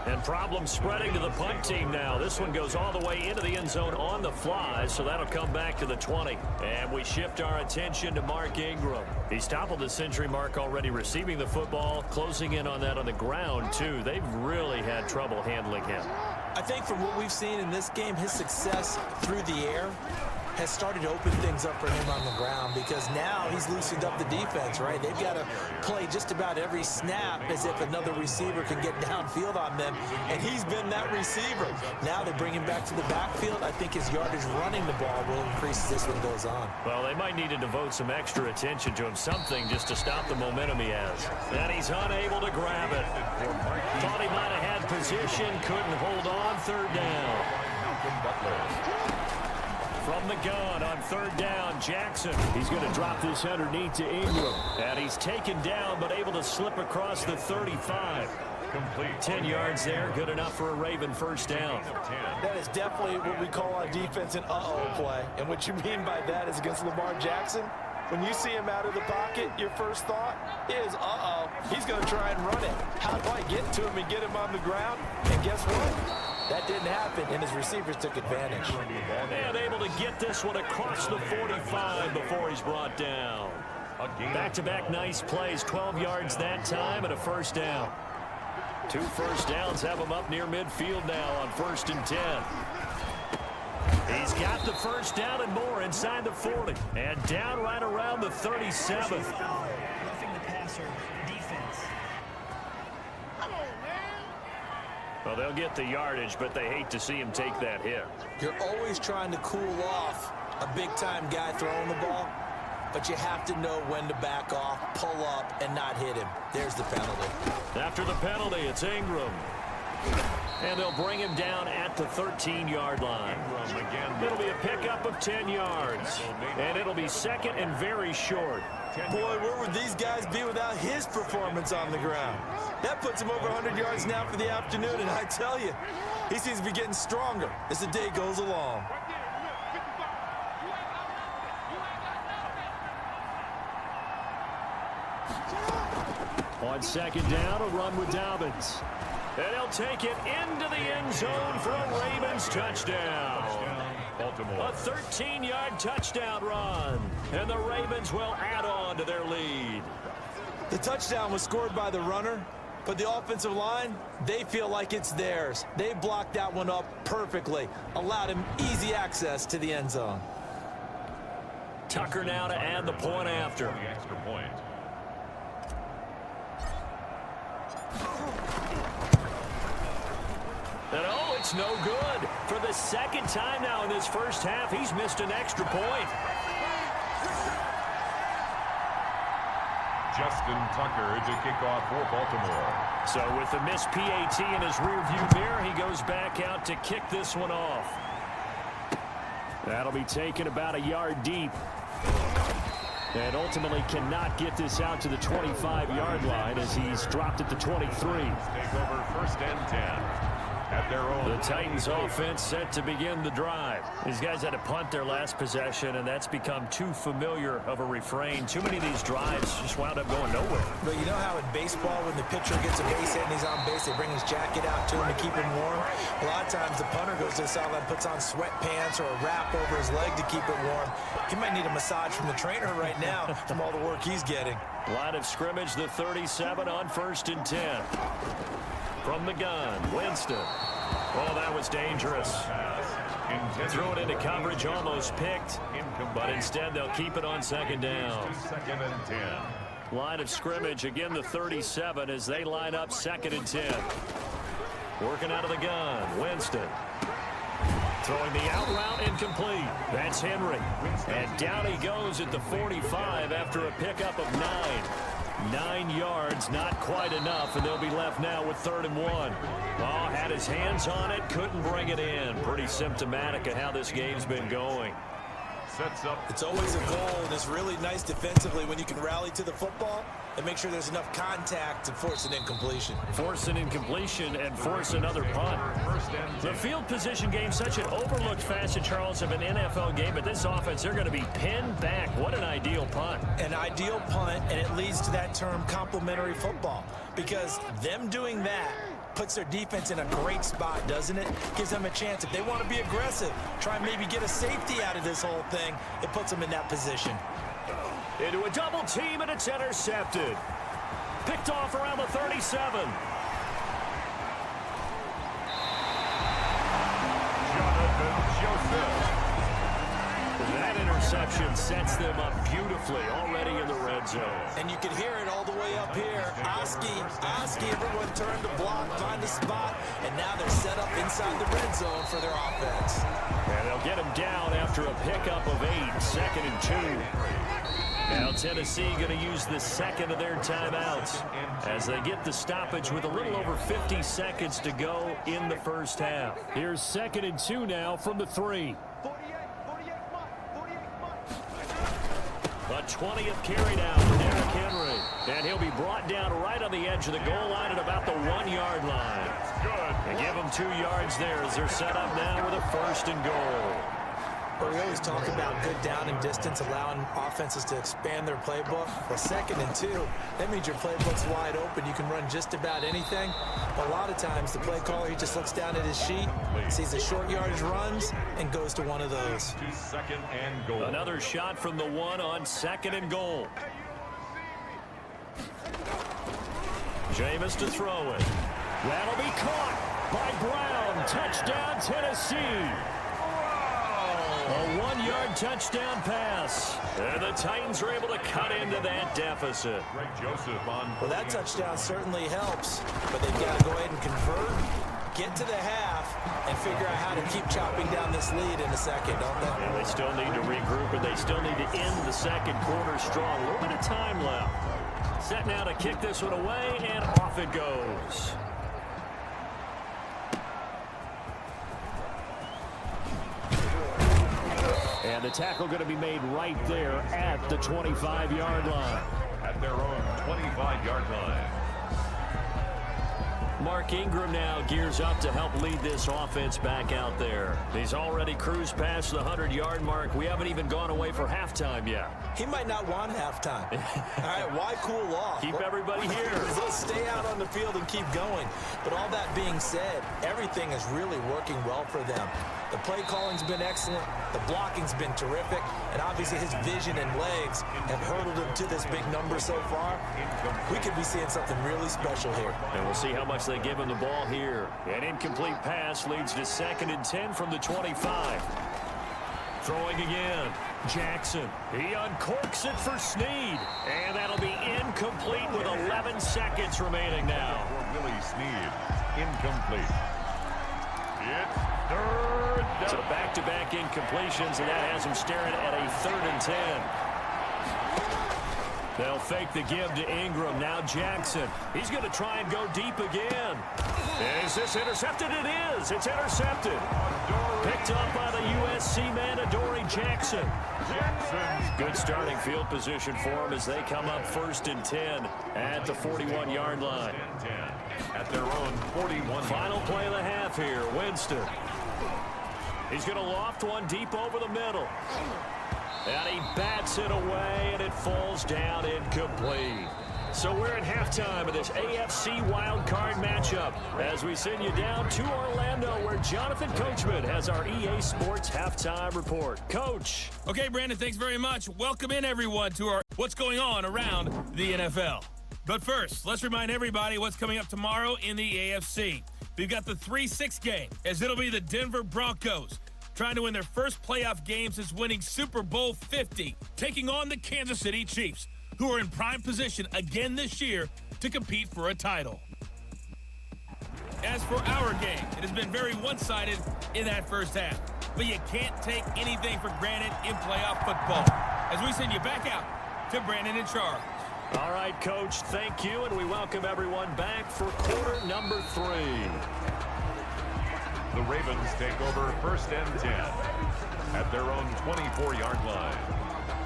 And problems spreading to the punt team now. This one goes all the way into the end zone on the fly, so that'll come back to the 20. And we shift our attention to Mark Ingram. He's toppled the century mark already receiving the football, closing in on that on the ground, too. They've really had trouble handling him. I think from what we've seen in this game, his success through the air has started to open things up for him on the ground because now he's loosened up the defense, right? They've got to play just about every snap as if another receiver can get downfield on them, and he's been that receiver. Now they bring him back to the backfield. I think his yardage running the ball will increase as this one goes on. Well, they might need to devote some extra attention to him, something just to stop the momentum he has. And he's unable to grab it. Thought he might have had position, couldn't hold on. 3rd down. From the gun on 3rd down, Jackson. He's going to drop this underneath to Ingram. And he's taken down, but able to slip across the 35. Complete. 10 yards there, good enough for a Raven 1st down. That is definitely what we call on defense an uh-oh play. And what you mean by that is against Lamar Jackson, when you see him out of the pocket, your first thought is, uh-oh, he's going to try and run it. How do I get to him and get him on the ground? And guess what? That didn't happen, and his receivers took advantage. And able to get this one across the 45 before he's brought down. Back-to-back nice plays, 12 yards that time, and a 1st down. 2 first downs have him up near midfield now on 1st and 10. He's got the 1st down and more inside the 40. And down right around the 37. Roughing the passer, defense. Well, they'll get the yardage, but they hate to see him take that hit. You're always trying to cool off a big-time guy throwing the ball, but you have to know when to back off, pull up, and not hit him. There's the penalty. After the penalty, it's Ingram. And they'll bring him down at the 13-yard line. It'll be a pickup of 10 yards. And it'll be second and very short. Boy, where would these guys be without his performance on the ground? That puts him over 100 yards now for the afternoon, and I tell you, he seems to be getting stronger as the day goes along. On second down, a run with Dobbins. And he'll take it into the end zone for a Ravens touchdown. Baltimore. A 13-yard touchdown run. And the Ravens will add on to their lead. The touchdown was scored by the runner, but the offensive line, they feel like it's theirs. They blocked that one up perfectly, allowed him easy access to the end zone. Tucker now to add the point after. The extra point. And oh, it's no good. For the second time now in this first half, he's missed an extra point. Justin Tucker to kick off for Baltimore. So with the missed PAT in his rearview mirror, he goes back out to kick this one off. That'll be taken about a yard deep. And ultimately cannot get this out to the 25-yard line as he's dropped at the 23. Take over first and 10. At their own. The Titans offense set to begin the drive. These guys had to punt their last possession, and that's become too familiar of a refrain. Too many of these drives just wound up going nowhere. But you know how in baseball, when the pitcher gets a base hit and he's on base, they bring his jacket out to him to keep him warm? A lot of times the punter goes to the sideline, puts on sweatpants or a wrap over his leg to keep it warm. He might need a massage from the trainer right now from all the work he's getting. Line of scrimmage, the 37 on first and 10. From the gun, Winston. Oh, that was dangerous. Threw it into coverage, almost picked. But instead, they'll keep it on second down. Second and 10. Line of scrimmage, again the 37 as they line up second and 10. Working out of the gun, Winston. Throwing the out route incomplete. That's Henry. And down he goes at the 45 after a pickup of 9. 9 yards, not quite enough, and they'll be left now with 3rd and 1. Oh, had his hands on it, couldn't bring it in. Pretty symptomatic of how this game's been going. Sets up. It's always a goal, and it's really nice defensively when you can rally to the football and make sure there's enough contact to force an incompletion. Force an incompletion and force another punt. The field position game, such an overlooked facet, Charles, of an NFL game, but this offense, they're going to be pinned back. What an ideal punt. An ideal punt, and it leads to that term complementary football, because them doing that puts their defense in a great spot, doesn't it? Gives them a chance. If they want to be aggressive, try and maybe get a safety out of this whole thing, it puts them in that position. Into a double team, and it's intercepted. Picked off around the 37. Jonathan Joseph. That interception sets them up beautifully already in the red zone. And you can hear it all the way up here. Oski, everyone turned to block, find a spot, and now they're set up inside the red zone for their offense. And they'll get him down after a pickup of 8, 2nd and 2. Now Tennessee going to use the second of their timeouts as they get the stoppage with a little over 50 seconds to go in the first half. Here's 2nd and 2 now from the 3. A 20th carry down for Derrick Henry. And he'll be brought down right on the edge of the goal line at about the 1-yard line. And give them 2 yards there as they're set up now with a 1st and goal. But we always talk about good down and distance, allowing offenses to expand their playbook. Well, 2nd and 2, that means your playbook's wide open. You can run just about anything. But a lot of times, the play caller, he just looks down at his sheet, sees the short yardage runs, and goes to one of those. 2nd and goal. Another shot from the 1 on 2nd and goal. Jameis to throw it. That'll be caught by Brown. Touchdown, Tennessee. A 1-yard touchdown pass. And the Titans are able to cut into that deficit. Greg Joseph on. Well, that touchdown certainly helps, but they've got to go ahead and convert, get to the half, and figure out how to keep chopping down this lead in the second, don't they? And they still need to regroup, and they still need to end the second quarter strong. A little bit of time left. Set now to kick this one away, and off it goes. And the tackle going to be made right there at the 25-yard line. At their own 25-yard line. Mark Ingram now gears up to help lead this offense back out there. He's already cruised past the 100-yard mark. We haven't even gone away for halftime yet. He might not want halftime. All right, why cool off? Keep everybody here. Let's stay out on the field and keep going. But all that being said, everything is really working well for them. The play calling's been excellent. The blocking's been terrific. And obviously his vision and legs have hurdled him to this big number so far. We could be seeing something really special here. And we'll see how much they give him the ball here. An incomplete pass leads to 2nd and 10 from the 25. Throwing again. Jackson. He uncorks it for Snead. And that'll be incomplete with 11 seconds remaining now. For Willie Snead. Incomplete. It's 3rd down. So back-to-back incompletions, and that has him staring at a 3rd and 10. They'll fake the give to Ingram. Now Jackson. He's going to try and go deep again. Is this intercepted? It is. It's intercepted. Picked up by the USC man, Adoree Jackson. Good starting field position for him as they come up 1st and 10 at the 41-yard line. At their own 41. Final play of the half here. Winston. He's going to loft one deep over the middle. And he bats it away, and it falls down incomplete. So we're at halftime of this AFC wildcard matchup as we send you down to Orlando where Jonathan Coachman has our EA Sports halftime report. Coach. Okay, Brandon, thanks very much. Welcome in, everyone, to our What's Going On Around the NFL. But first, let's remind everybody what's coming up tomorrow in the AFC. We've got the 3-6 game, as it'll be the Denver Broncos trying to win their first playoff game since winning Super Bowl 50, taking on the Kansas City Chiefs, who are in prime position again this year to compete for a title. As for our game, it has been very one-sided in that first half, but you can't take anything for granted in playoff football. As we send you back out to Brandon and Charles. All right, Coach, thank you, and we welcome everyone back for quarter number 3. The Ravens take over 1st and 10 at their own 24-yard line.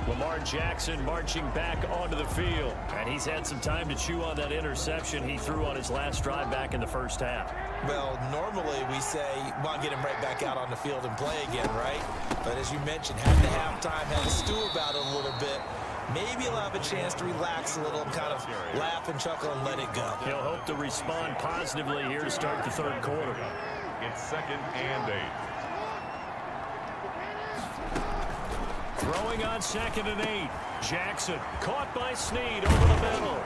Lamar Jackson marching back onto the field, and he's had some time to chew on that interception he threw on his last drive back in the first half. Well, normally we say, well, get him right back out on the field and play again, right? But as you mentioned, had the halftime, had to stew about it a little bit. Maybe he'll have a chance to relax a little and kind of laugh and chuckle and let it go. He'll hope to respond positively here to start the 3rd quarter. It's 2nd and 8. Throwing on 2nd and 8. Jackson caught by Snead over the middle.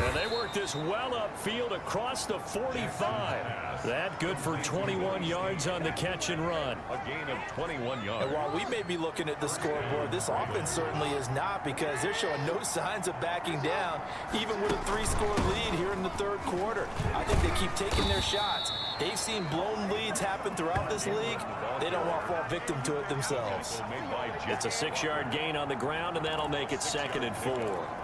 And they work this well upfield across the 45. That good for 21 yards on the catch and run. A gain of 21 yards. And while we may be looking at the scoreboard, this offense certainly is not, because they're showing no signs of backing down, even with a 3-score lead here in the 3rd quarter. I think they keep taking their shots. They've seen blown leads happen throughout this league. They don't want to fall victim to it themselves. It's a 6-yard gain on the ground, and that'll make it 2nd and 4.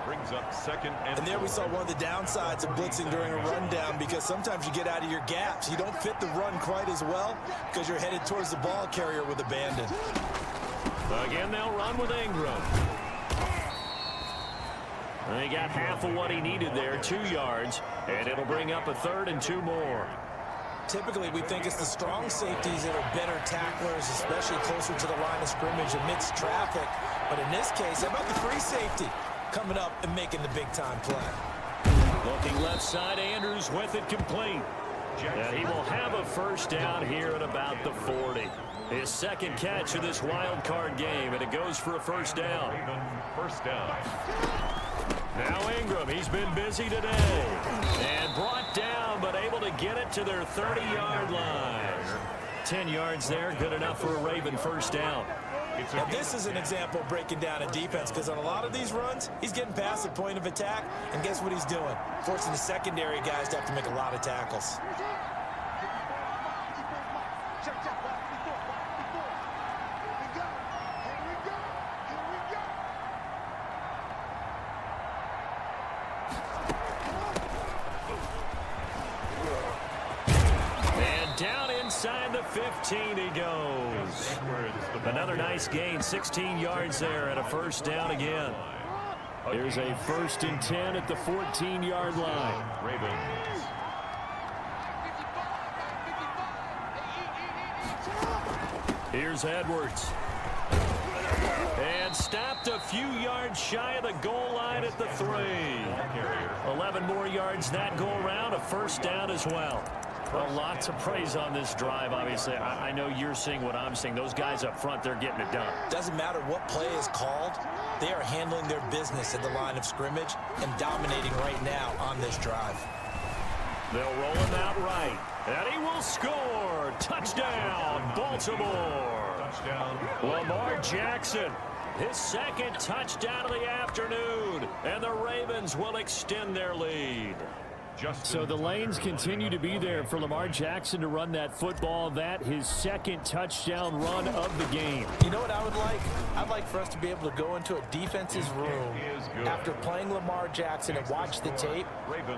Brings up 2nd and 4. And there we saw one of the downsides of blitzing during a rundown, because sometimes you get out of your gaps. You don't fit the run quite as well because you're headed towards the ball carrier with abandon. Again, they'll run with Ingram. And he got half of what he needed there, 2 yards, and it'll bring up a 3rd and 2 more. Typically, we think it's the strong safeties that are better tacklers, especially closer to the line of scrimmage amidst traffic. But in this case, how about the free safety coming up and making the big-time play? Looking left side, Andrews with it complete. And he will have a first down here at about the 40. His 2nd catch of this wild card game, and it goes for a first down. First down. Now Ingram, he's been busy today. And brought down, but able to get it to their 30-yard line. 10 yards there, good enough for a Raven first down. Now, this is an example of breaking down a defense, because on a lot of these runs, he's getting past the point of attack, and guess what he's doing? Forcing the secondary guys to have to make a lot of tackles. And down inside the 15 he goes. Another nice gain, 16 yards there and a first down again. Here's a 1st and 10 at the 14-yard line. Ravens. Here's Edwards. And stopped a few yards shy of the goal line at the 3. 11 more yards that go around, a first down as well. Well, lots of praise on this drive, obviously. I know you're seeing what I'm seeing. Those guys up front, they're getting it done. Doesn't matter what play is called. They are handling their business at the line of scrimmage and dominating right now on this drive. They'll roll him out right. And he will score. Touchdown, Baltimore. Touchdown. Lamar Jackson, his 2nd touchdown of the afternoon. And the Ravens will extend their lead. So the lanes continue to be there for Lamar Jackson to run that football. That his 2nd touchdown run of the game. You know what I would like? I'd like for us to be able to go into a defense's room after playing Lamar Jackson and watch the tape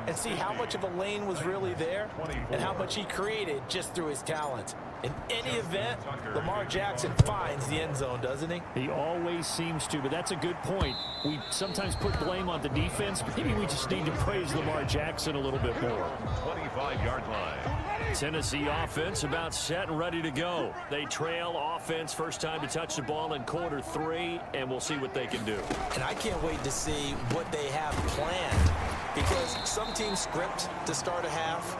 and see how much of a lane was really there and how much he created just through his talent. In any event, Lamar Jackson finds the end zone, doesn't he? He always seems to, but that's a good point. We sometimes put blame on the defense. Maybe we just need to praise Lamar Jackson a little bit more. 25-yard line. Tennessee offense about set and ready to go. They trail offense, first time to touch the ball in quarter 3, and we'll see what they can do. And I can't wait to see what they have planned, because some teams script to start a half.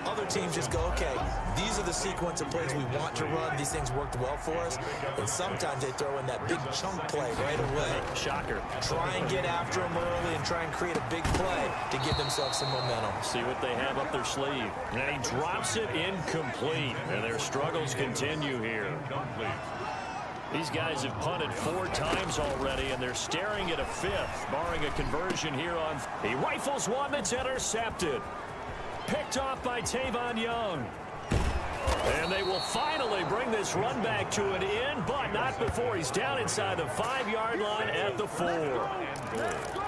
Other teams just go, okay, these are the sequence of plays we want to run. These things worked well for us. And sometimes they throw in that big chunk play right away. Shocker. Try and get after them early and try and create a big play to give themselves some momentum. See what they have up their sleeve. And he drops it incomplete. And their struggles continue here. These guys have punted 4 times already, and they're staring at a 5th, barring a conversion here on. He rifles one that's intercepted. Picked off by Tavon Young. And they will finally bring this run back to an end, but not before he's down inside the 5-yard line at the 4.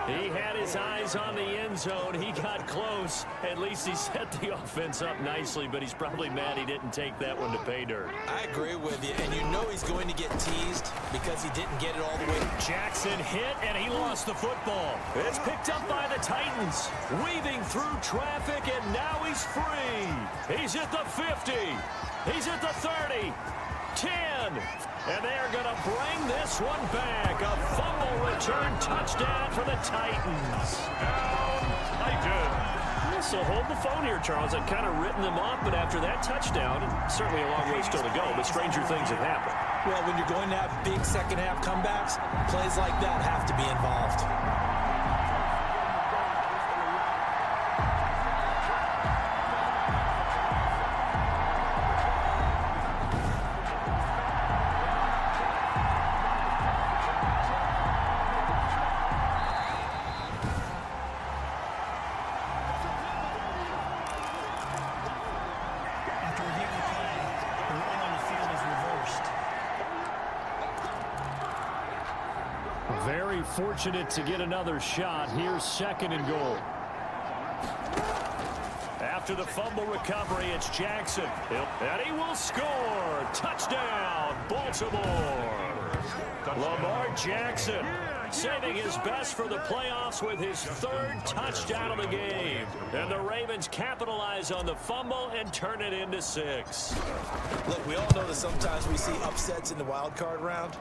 He had his eyes on the end zone. He got close. At least he set the offense up nicely, but he's probably mad he didn't take that one to pay dirt. I agree with you, and you know he's going to get teased because he didn't get it all the way. Jackson hit, and he lost the football. It's picked up by the Titans, weaving through traffic, and now he's free. He's at the 50. He's at the 30. 10. And they're going to bring this one back. A fumble return touchdown for the Titans. So hold the phone here, Charles. I've kind of written them off, but after that touchdown, certainly a long way still to go, but stranger things have happened. Well, when you're going to have big second-half comebacks, plays like that have to be involved. Very fortunate to get another shot. Here's 2nd and goal. After the fumble recovery, it's Jackson. And he will score. Touchdown, Baltimore. Lamar Jackson saving his best for the playoffs with his 3rd touchdown of the game. And the Ravens capitalize on the fumble and turn it into 6. Look, we all know that sometimes we see upsets in the wild card round.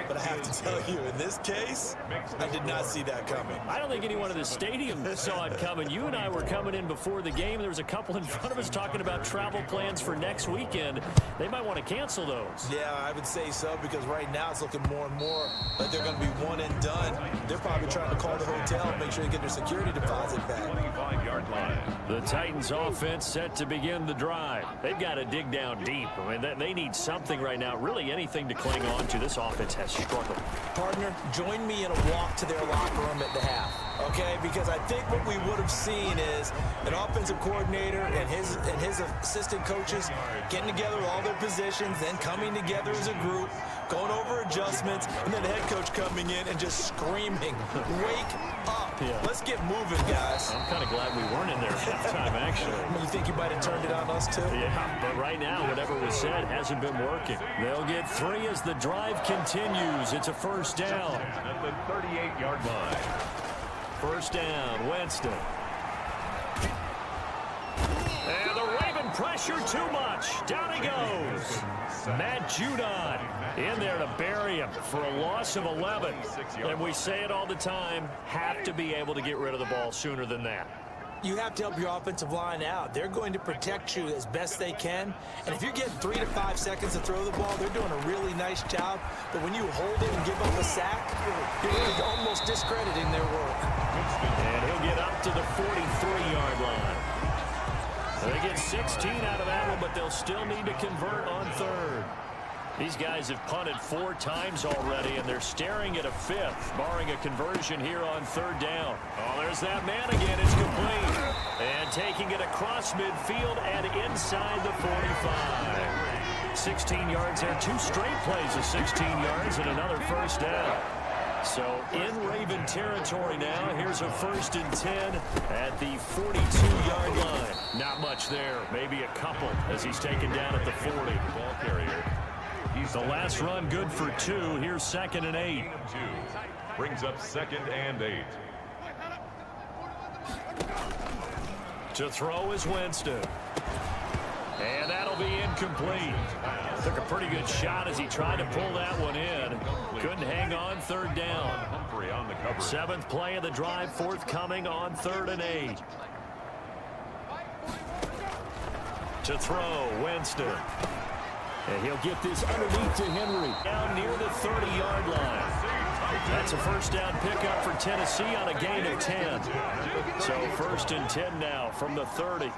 But I have to tell you, in this case, I did not see that coming. I don't think anyone in the stadium saw it coming. You and I were coming in before the game. There was a couple in front of us talking about travel plans for next weekend. They might want to cancel those. Yeah, I would say so, because right now it's looking more and more like they're going to be one and done. They're probably trying to call the hotel and make sure they get their security deposit back. 25-yard line. The Titans offense set to begin the drive. They've got to dig down deep. I mean, they need something right now, really anything to cling on to. This offense has struggled. Partner, join me in a walk to their locker room at the half. okay? Because I think what we would have seen is an offensive coordinator and his assistant coaches getting together all their positions, then coming together as a group, going over adjustments, and then the head coach coming in and just screaming, "Wake up. Let's get moving, guys." I'm kind of glad we weren't in there at halftime, actually. You think you might have turned it on us, too? Yeah, but right now, whatever was said hasn't been working. They'll get 3 as the drive continues. It's a first down. At the 38-yard line. First down, Winston. And the Raven pressure too much. Down he goes. Matt Judon in there to bury him for a loss of 11. And we say it all the time, have to be able to get rid of the ball sooner than that. You have to help your offensive line out. They're going to protect you as best they can. And if you're getting 3 to 5 seconds to throw the ball, they're doing a really nice job. But when you hold it and give up a sack, you're really almost discrediting their work. And he'll get up to the 43-yard line. They get 16 out of that one, but they'll still need to convert on third. These guys have punted 4 times already, and they're staring at a 5th, barring a conversion here on third down. Oh, there's that man again. It's complete. And taking it across midfield and inside the 45. 16 yards there. 2 straight plays of 16 yards and another first down. So in Raven territory now. Here's a 1st and 10 at the 42-yard line. Not much there. Maybe a couple as he's taken down at the 40. Ball carrier. The last run good for 2. Here's 2nd and 8. 2 brings up 2nd and 8. To throw is Winston. And that'll be incomplete. Took a pretty good shot as he tried to pull that one in. Couldn't hang on third down. Humphrey on the cover. 7th play of the drive forthcoming on 3rd and 8. To throw, Winston. And he'll get this underneath to Henry. Down near the 30-yard line. That's a first down pickup for Tennessee on a gain of 10. So 1st and 10 now from the 30.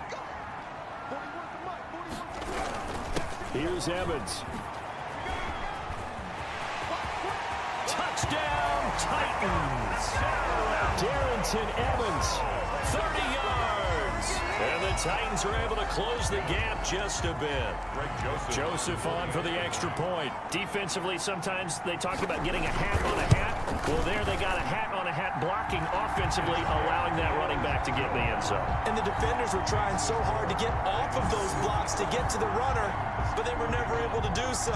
Here's Evans. Touchdown, Titans. Darrington Evans, 30 yards. And the Titans are able to close the gap just a bit. Joseph on for the extra point. Defensively, sometimes they talk about getting a hat on a hat. Well, there they got a hat on a hat blocking offensively, allowing that running back to get in the end zone. And the defenders were trying so hard to get off of those blocks to get to the runner, but they were never able to do so.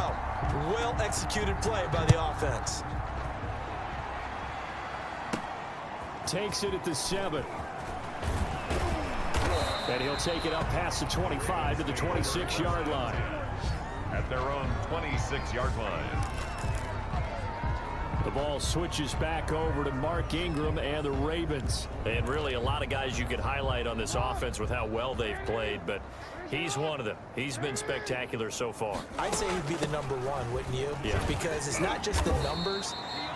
Well-executed play by the offense. Takes it at the 7. And he'll take it up past the 25 to the 26-yard line. At their own 26-yard line. The ball switches back over to Mark Ingram and the Ravens. And really a lot of guys you could highlight on this offense with how well they've played, but he's one of them. He's been spectacular so far. I'd say he'd be the number 1, wouldn't you? Yeah. Because it's not just the numbers.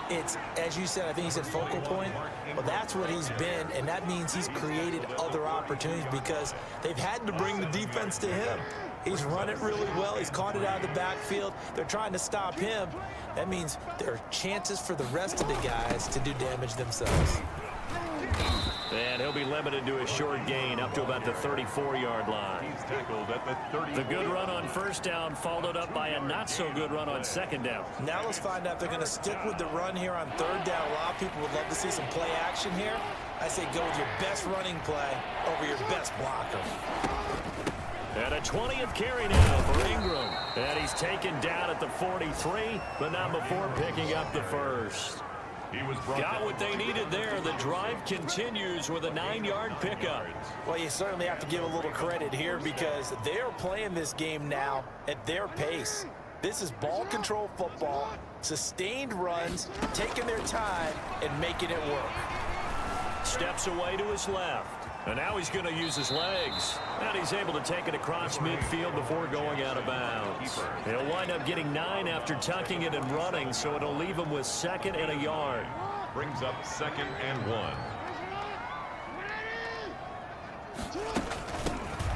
It's, as you said, I think he said focal point. Well, that's what he's been, and that means he's created other opportunities because they've had to bring the defense to him. He's run it really well. He's caught it out of the backfield. They're trying to stop him. That means there are chances for the rest of the guys to do damage themselves. And he'll be limited to a short gain up to about the 34-yard line. He's tackled at the 30. The good run on first down followed up by a not-so-good run on second down. Now let's find out if they're going to stick with the run here on third down. A lot of people would love to see some play action here. I say go with your best running play over your best blocker. And a 20th carry now for Ingram. And he's taken down at the 43, but not before picking up the first. He was Got what they needed there. The drive continues with a 9-yard pickup. Well, you certainly have to give a little credit here because they are playing this game now at their pace. This is ball control football, sustained runs, taking their time and making it work. Steps away to his left. And now he's going to use his legs. And he's able to take it across midfield before going out of bounds. He'll wind up getting 9 after tucking it and running, so it'll leave him with 2nd and a yard. Brings up 2nd and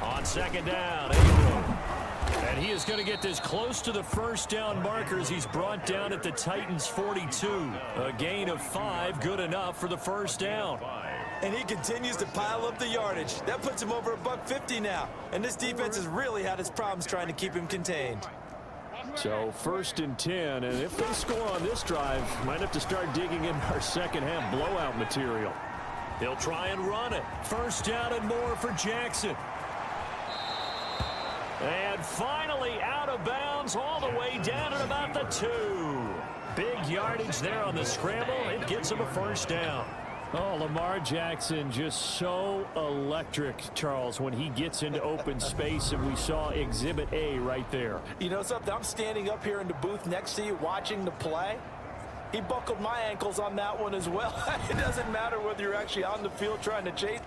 1. On second down, Ingram. And he is going to get this close to the first down markers. He's brought down at the Titans' 42. A gain of 5, good enough for the first down. And he continues to pile up the yardage. That puts him over $150 now. And this defense has really had its problems trying to keep him contained. So 1st and 10, and if they score on this drive, might have to start digging in our second half blowout material. He'll try and run it. First down and more for Jackson. And finally out of bounds all the way down at about the 2. Big yardage there on the scramble. It gets him a first down. Oh, Lamar Jackson just so electric, Charles, when he gets into open space, and we saw Exhibit A right there. You know something? I'm standing up here in the booth next to you watching the play. He buckled my ankles on that one as well. It doesn't matter whether you're actually on the field trying to chase.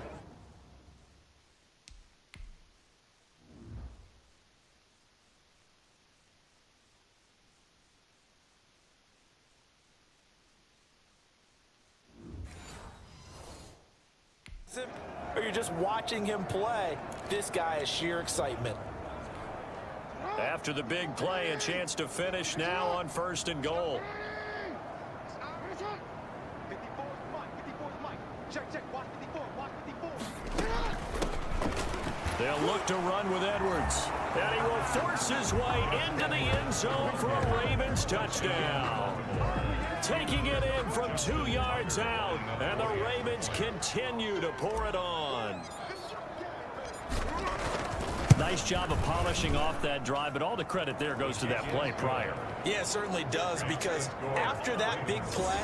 Or you're just watching him play. This guy is sheer excitement. After the big play, a chance to finish now on 1st and goal. They'll look to run with Edwards. And he will force his way into the end zone for a Ravens touchdown. Taking it in from 2 yards out. And the Ravens continue to pour it on. Nice job of polishing off that drive, but all the credit there goes to that play prior. Yeah, it certainly does, because after that big play,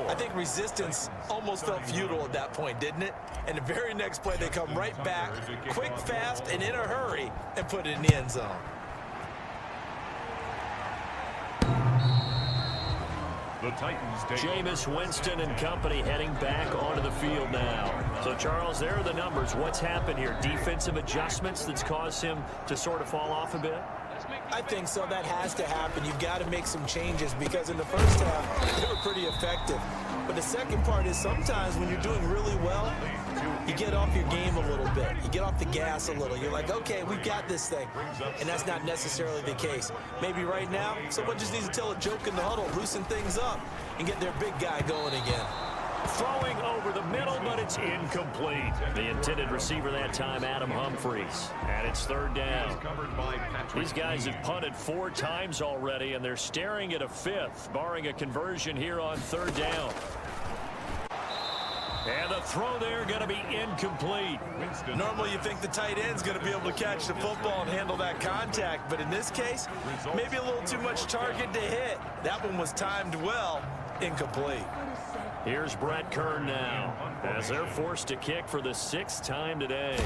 I think resistance almost felt futile at that point, didn't it? And the very next play, they come right back, quick, fast, and in a hurry, and put it in the end zone. The Titans take Jameis Winston and company heading back onto the field now. So, Charles, there are the numbers. What's happened here? Defensive adjustments that's caused him to sort of fall off a bit? I think so. That has to happen. You've got to make some changes, because in the first half, they were pretty effective. But the second part is sometimes when you're doing really well, you get off your game a little bit. You get off the gas a little. You're like, okay, we've got this thing. And that's not necessarily the case. Maybe right now, someone just needs to tell a joke in the huddle, loosen things up, and get their big guy going again. Throwing over the middle, but it's incomplete. The intended receiver that time, Adam Humphries. And it's 3rd down. These guys have punted 4 times already, and they're staring at a 5th, barring a conversion here on 3rd down. And the throw there going to be incomplete. Normally you think the tight end's going to be able to catch the football and handle that contact, but in this case, maybe a little too much target to hit. That one was timed well, incomplete. Here's Brett Kern now, as they're forced to kick for the 6th time today.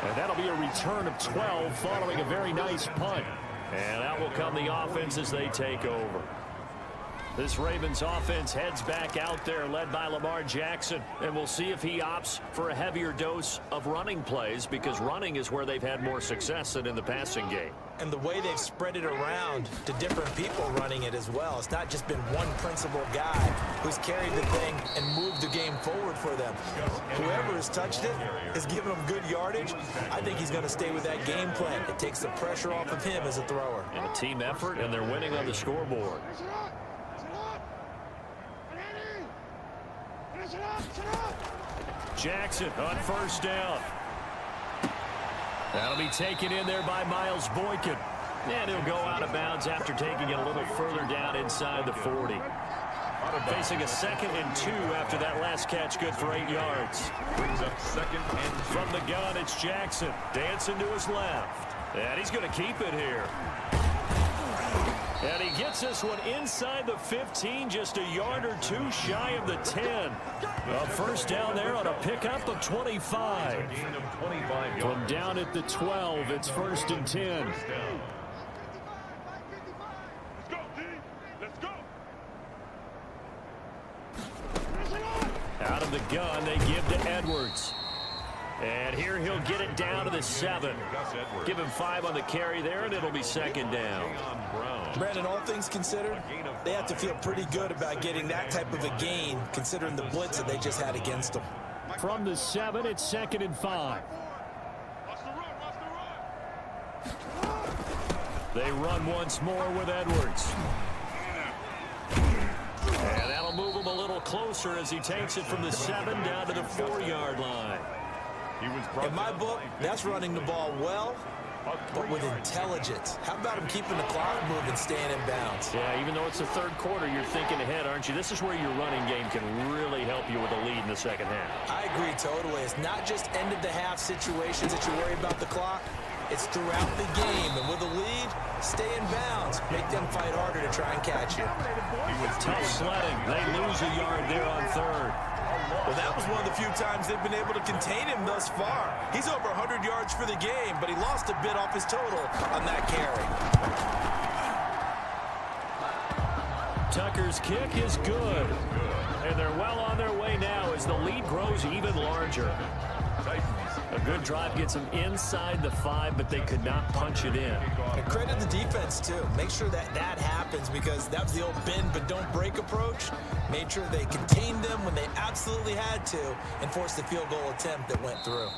And that'll be a return of 12 following a very nice punt. And out will come the offense as they take over. This Ravens offense heads back out there, led by Lamar Jackson. And we'll see if he opts for a heavier dose of running plays, because running is where they've had more success than in the passing game. And the way they've spread it around to different people running it as well. It's not just been one principal guy who's carried the thing and moved the game forward for them. Whoever has touched it has given them good yardage. I think he's going to stay with that game plan. It takes the pressure off of him as a thrower. And a team effort, and they're winning on the scoreboard. Jackson on 1st down. That'll be taken in there by Miles Boykin. And he'll go out of bounds after taking it a little further down inside the 40. Facing a 2nd and 2 after that last catch, good for 8 yards. brings up 2nd and 2. From the gun, it's Jackson. Dancing to his left. And he's going to keep it here. And he gets this one inside the 15, just a yard or 2 shy of the 10. A first down there on a pickup of 25. From down at the 12, it's 1st and 10. Out of the gun, they give to Edwards. And here he'll get it down to the 7. Give him 5 on the carry there, and it'll be second down. Brandon, all things considered, they have to feel pretty good about getting that type of a gain, considering the blitz that they just had against them. From the 7, it's second and 5. They run once more with Edwards. And that'll move him a little closer as he takes it from the 7 down to the 4-yard line. In my book, that's running the ball well, but with intelligence. How about him keeping the clock moving, staying in bounds? Yeah, even though it's the third quarter, you're thinking ahead, aren't you? This is where your running game can really help you with a lead in the second half. I agree totally. It's not just end-of-the-half situations that you worry about the clock. It's throughout the game. And with a lead, stay in bounds. Make them fight harder to try and catch you. Tough sledding. They lose a yard there on third. Well, that was one of the few times they've been able to contain him thus far. He's over 100 yards for the game, but he lost a bit off his total on that carry. Tucker's kick is good. And they're well on their way now as the lead grows even larger. A good drive gets them inside the 5, but they could not punch it in. And credit the defense, too. Make sure that happens, because that was the old bend but don't break approach. Made sure they contained them when they absolutely had to and forced the field goal attempt that went through.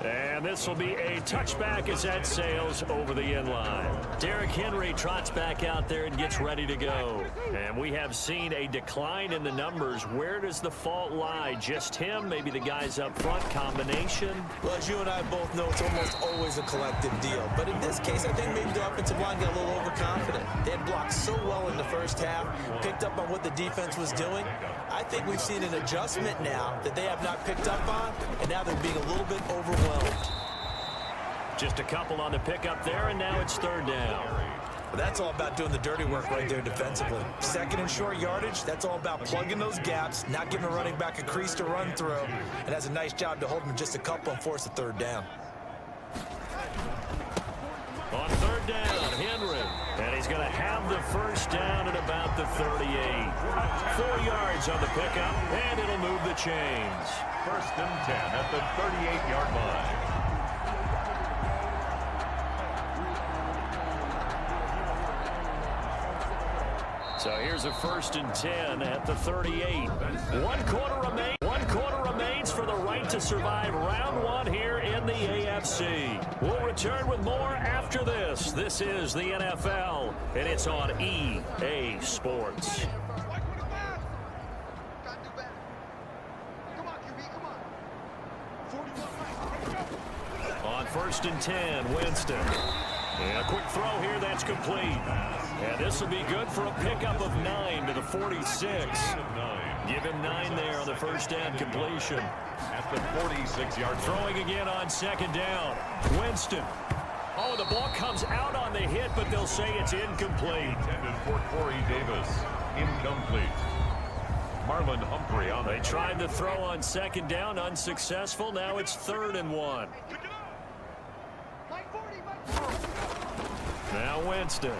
And this will be a touchback as that sails over the end line. Derrick Henry trots back out there and gets ready to go. And we have seen a decline in the numbers. Where does the fault lie? Just him? Maybe the guys up front? Combination? Well, as you and I both know, it's almost always a collective deal. But in this case, I think maybe the offensive line got a little overconfident. They had blocked so well in the first half, picked up on what the defense was doing. I think we've seen an adjustment now that they have not picked up on, and now they're being a little bit overwhelmed. Just a couple on the pickup there, and now it's third down. Well, that's all about doing the dirty work right there defensively. Second and short yardage, that's all about plugging those gaps, not giving a running back a crease to run through, and has a nice job to hold him just a couple and force a third down. On third down, Henry. And he's going to have the first down at about the 38. 4 yards on the pickup, and it'll move the chains. First and 10 at the 38-yard line. So here's a first and 10 at the 38. 1 quarter remains for the right to survive round 1 here in the AFC. We'll return with more after this. This is the NFL, and it's on EA Sports. On first and 10, Winston. And a quick throw here that's complete. And this will be good for a pickup of 9 to the 46. Give him 9 there on the first down completion. At the 46-yard line. Throwing again on second down. Winston. Oh, the ball comes out on the hit, but they'll say it's incomplete. Intended for Corey Davis. Incomplete. Marlon Humphrey on the They tried to throw on second down, unsuccessful. Now it's 3rd and 1. Now Winston.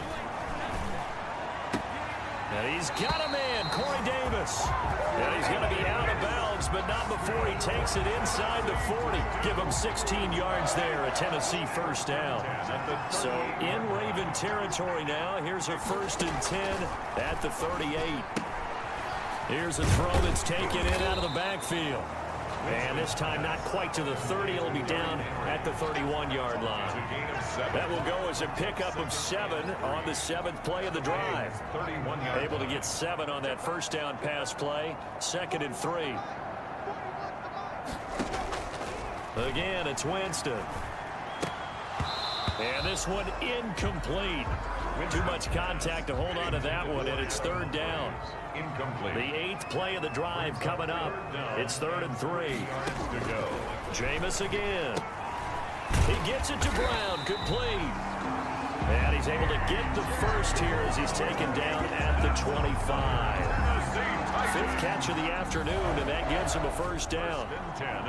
And he's got a man, Corey Davis. And he's going to be out of bounds, but not before he takes it inside the 40. Give him 16 yards there, a Tennessee first down. So in Raven territory now, here's a first and 10 at the 38. Here's a throw that's taken in out of the backfield. And this time not quite to the 30. It'll be down at the 31-yard line. That will go as a pickup of 7 on the 7th play of the drive. Able to get 7 on that first down pass play. 2nd and 3. Again, it's Winston. And this one incomplete. Too much contact to hold on to that one, and it's 3rd down. Incomplete. The 8th play of the drive coming up. It's 3rd and 3. To go. Jameis again. He gets it to Brown, complete. And he's able to get the first here as he's taken down at the 25. 5th catch of the afternoon, and that gives him a first down.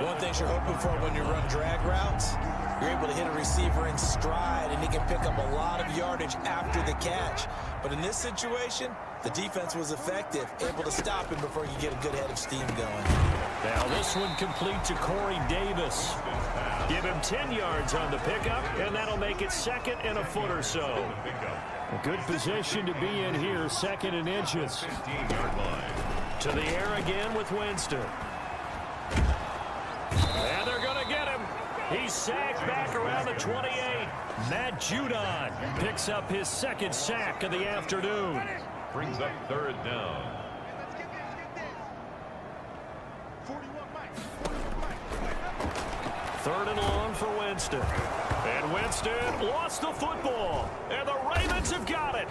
One thing you're hoping for when you run drag routes, you're able to hit a receiver in stride, and he can pick up a lot of yardage after the catch. But in this situation, the defense was effective, able to stop him before you get a good head of steam going. Now this one complete to Corey Davis. Give him 10 yards on the pickup, and that'll make it 2nd and a foot or so. A good position to be in here, 2nd and inches. To the air again with Winston. And they're going to get him. He's sacked back around the 28. Matt Judon picks up his 2nd sack of the afternoon. Brings up 3rd down. Third and long for Winston. And Winston lost the football. And the Ravens have got it.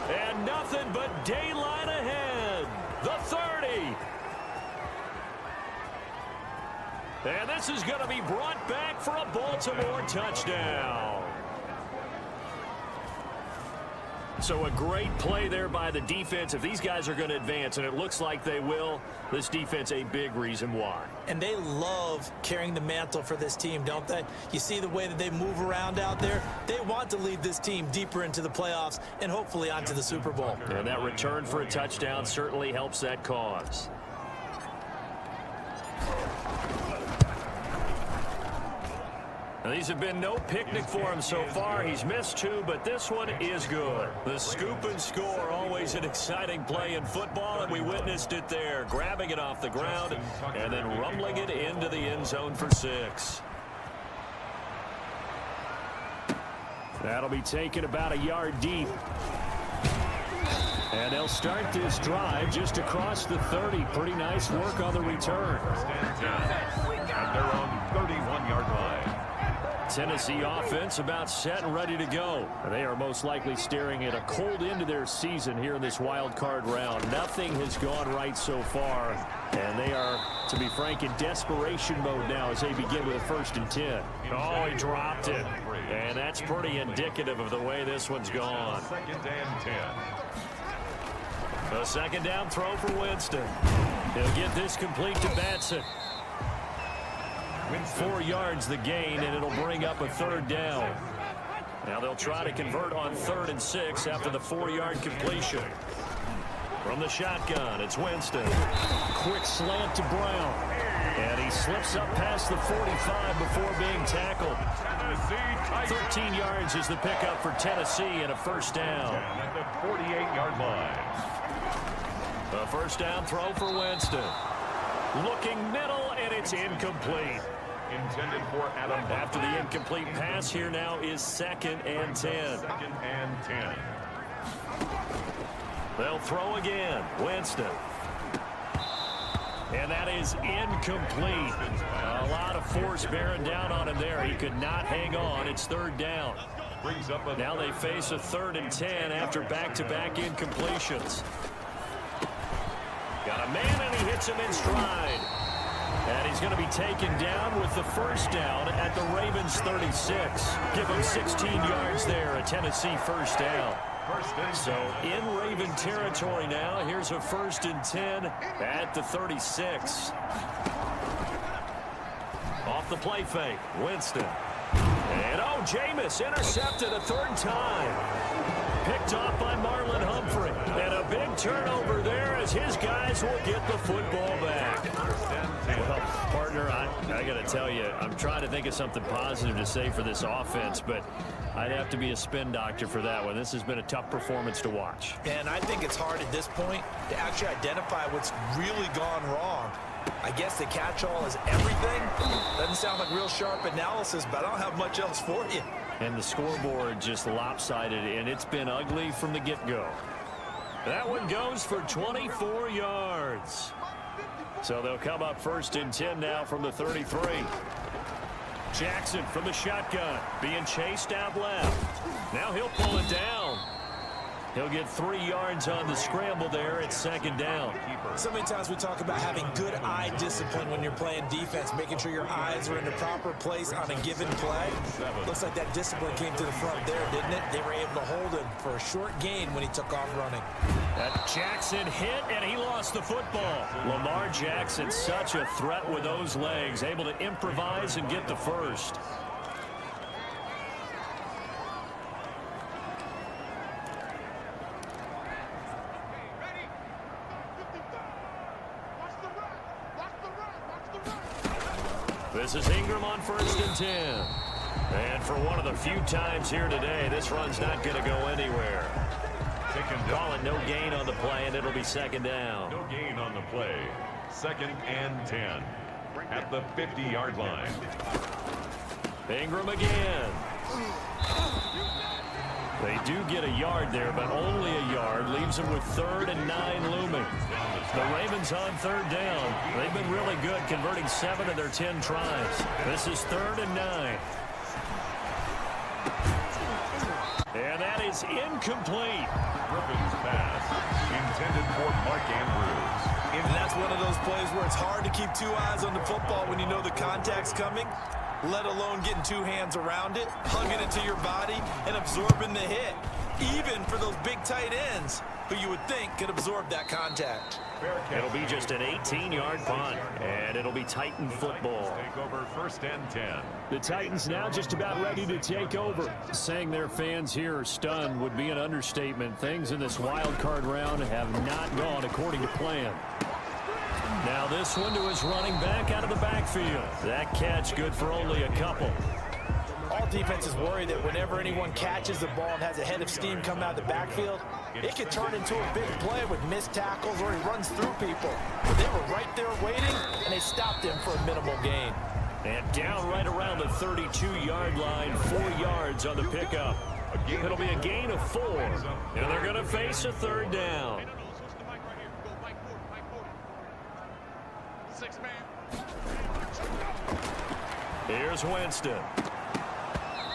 And nothing but daylight ahead. The 30. And this is going to be brought back for a Baltimore touchdown. So a great play there by the defense. If these guys are going to advance, and it looks like they will, this defense a big reason why. And they love carrying the mantle for this team, don't they? You see the way that they move around out there? They want to lead this team deeper into the playoffs and hopefully onto the Super Bowl. And that return for a touchdown certainly helps that cause. Now, these have been no picnic for him so far. He's missed 2, but this one is good. The scoop and score, always an exciting play in football, and we witnessed it there, grabbing it off the ground and then rumbling it into the end zone for 6. That'll be taken about a yard deep. And they'll start this drive just across the 30. Pretty nice work on the return. And they're on 31-yard line. Tennessee offense about set and ready to go. They are most likely staring at a cold end to their season here in this wild card round. Nothing has gone right so far, and they are, to be frank, in desperation mode now as they begin with a 1st and 10. Oh, he dropped it, and that's pretty indicative of the way this one's gone. 2nd and 10. A 2nd down throw for Winston. He'll get this complete to Batson. 4 yards the gain, and it'll bring up a 3rd down. Now they'll try to convert on 3rd and 6 after the 4-yard completion. From the shotgun, it's Winston. Quick slant to Brown. And he slips up past the 45 before being tackled. 13 yards is the pickup for Tennessee and a 1st down. At the 48-yard line. A 1st down throw for Winston. Looking middle, and it's incomplete. Intended for Adam. After the incomplete pass, here now is 2nd and 10. 2nd and 10. They'll throw again. Winston. And that is incomplete. A lot of force bearing down on him there. He could not hang on. It's 3rd down. Brings up a Now they face a 3rd and 10 after back-to-back incompletions. Got a man, and he hits him in stride. And he's going to be taken down with the 1st down at the Ravens 36. Give him 16 yards there, a Tennessee 1st down. So in Raven territory now, here's a 1st and 10 at the 36. Off the play fake, Winston. And oh, Jameis intercepted a 3rd time. Picked off by Marlon Humphrey. And a big turnover there as his guys will get the football back. Well, partner, I got to tell you, I'm trying to think of something positive to say for this offense, but I'd have to be a spin doctor for that one. This has been a tough performance to watch. And I think it's hard at this point to actually identify what's really gone wrong. I guess the catch-all is everything. Doesn't sound like real sharp analysis, but I don't have much else for you. And the scoreboard just lopsided, and it's been ugly from the get-go. That one goes for 24 yards. So they'll come up 1st and 10 now from the 33. Jackson from the shotgun, being chased out left. Now he'll pull it down. He'll get 3 yards on the scramble there at 2nd down. So many times we talk about having good eye discipline when you're playing defense, making sure your eyes are in the proper place on a given play. Looks like that discipline came to the front there, didn't it? They were able to hold him for a short gain when he took off running. That Jackson hit, and he lost the football. Lamar Jackson, such a threat with those legs, able to improvise and get the 1st. This is Ingram on 1st and 10. And for one of the few times here today, this run's not going to go anywhere. Call it no gain on the play, and it'll be 2nd down. No gain on the play. 2nd and 10 at the 50-yard line. Ingram again. They do get a yard there, but only a yard. Leaves them with 3rd and 9 looming. The Ravens on 3rd down. They've been really good, converting 7 of their 10 tries. This is 3rd and 9. And that is incomplete. Griffin's pass intended for Mark Andrews. And that's one of those plays where it's hard to keep 2 eyes on the football when you know the contact's coming, let alone getting 2 hands around it, hugging it to your body, and absorbing the hit, even for those big tight ends who you would think could absorb that contact. It'll be just an 18-yard punt, and it'll be Titan football. Take over 1st and 10. The Titans now just about ready to take over. Saying their fans here are stunned would be an understatement. Things in this wild card round have not gone according to plan. Now this one to his running back out of the backfield. That catch good for only a couple. All defenses worry that whenever anyone catches the ball and has a head of steam come out of the backfield, it could turn into a big play with missed tackles or he runs through people. But they were right there waiting, and they stopped him for a minimal gain. And down right around the 32-yard line, 4 yards on the pickup. It'll be a gain of 4, and they're going to face a 3rd down. Here's Winston.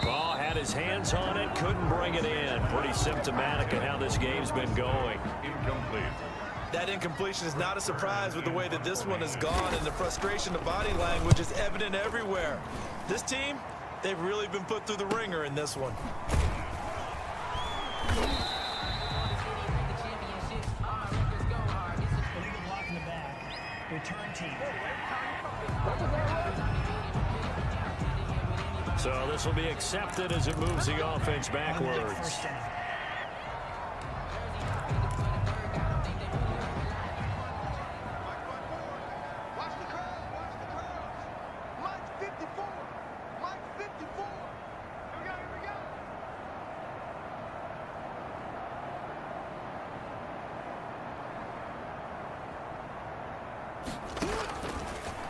Ball had his hands on it, couldn't bring it in. Pretty symptomatic of how this game's been going. Incomplete. That incompletion is not a surprise with the way that this one has gone, and the frustration of body language is evident everywhere. This team, they've really been put through the ringer in this one. Illegal block in the back. Return team. So this will be accepted as it moves the offense backwards. First down.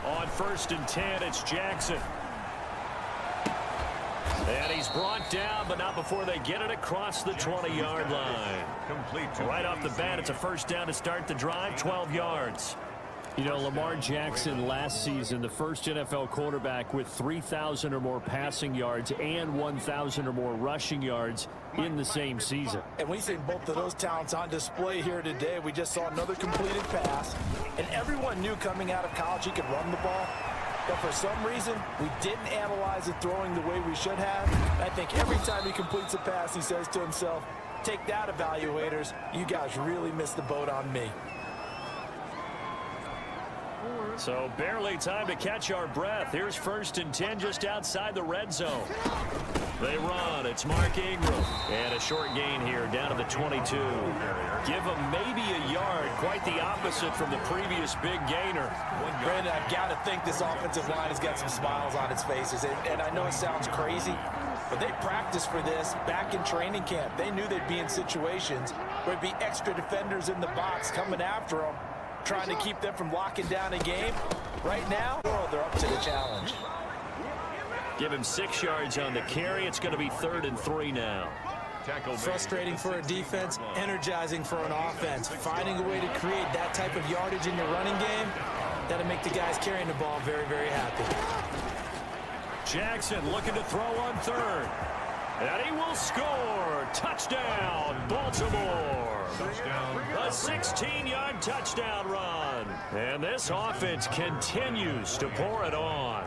On 1st and 10, it's Jackson. And he's brought down, but not before they get it across the 20-yard line. Complete. Right off the bat, it's a 1st down to start the drive, 12 yards. You know, Lamar Jackson last season, the first NFL quarterback with 3,000 or more passing yards and 1,000 or more rushing yards in the same season. And we've seen both of those talents on display here today. We just saw another completed pass, and everyone knew coming out of college he could run the ball. But for some reason, we didn't analyze it throwing the way we should have. I think every time he completes a pass, he says to himself, take that, evaluators. You guys really missed the boat on me. So barely time to catch our breath. Here's 1st and 10 just outside the red zone. They run. It's Mark Ingram. And a short gain here down to the 22. Give him maybe a yard. Quite the opposite from the previous big gainer. Brandon, I've got to think this offensive line has got some smiles on its faces. And I know it sounds crazy, but they practiced for this back in training camp. They knew they'd be in situations where there'd be extra defenders in the box coming after them, trying to keep them from locking down a game. Right now, they're up to the challenge. Give him 6 yards on the carry. It's going to be 3rd and 3 now. Frustrating for a defense, energizing for an offense. Finding a way to create that type of yardage in your running game, that'll make the guys carrying the ball very, very happy. Jackson looking to throw on 3rd. And he will score. Touchdown, Baltimore. Touchdown. A 16-yard touchdown run. And this offense continues to pour it on.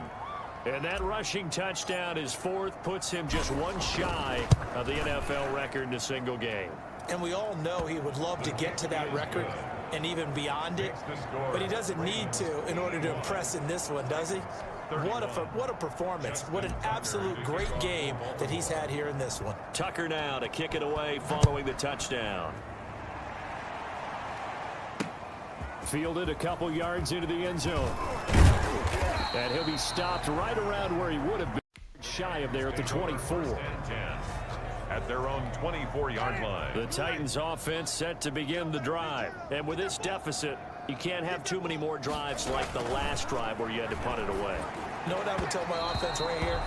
And that rushing touchdown, his 4th, puts him just 1 shy of the NFL record in a single game. And we all know he would love to get to that record and even beyond it, but he doesn't need to in order to impress in this one, does he? What a performance. What an absolute great game that he's had here in this one. Tucker now to kick it away following the touchdown. Fielded a couple yards into the end zone. And he'll be stopped right around where he would have been, shy of there at the 24. At their own 24-yard line. The Titans offense set to begin the drive. And with this deficit, you can't have too many more drives like the last drive where you had to punt it away. You know what I would tell my offense right here?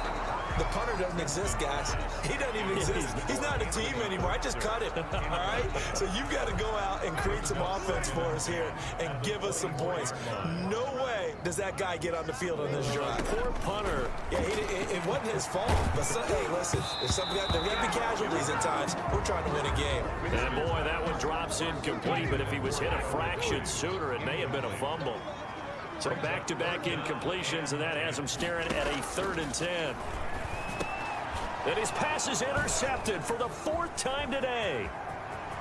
The punter doesn't exist, guys. He doesn't even exist. He's not a team anymore. I just cut him, all right? So you've got to go out and create some offense for us here and give us some points. No way does that guy get on the field on this drive. Poor punter. Yeah, it wasn't his fault. But, hey, listen, if there are going to be casualties at times, we're trying to win a game. And, boy, that one drops incomplete. But if he was hit a fraction sooner, it may have been a fumble. So back-to-back incompletions, and that has him staring at a 3rd and 10. And his pass is intercepted for the 4th time today.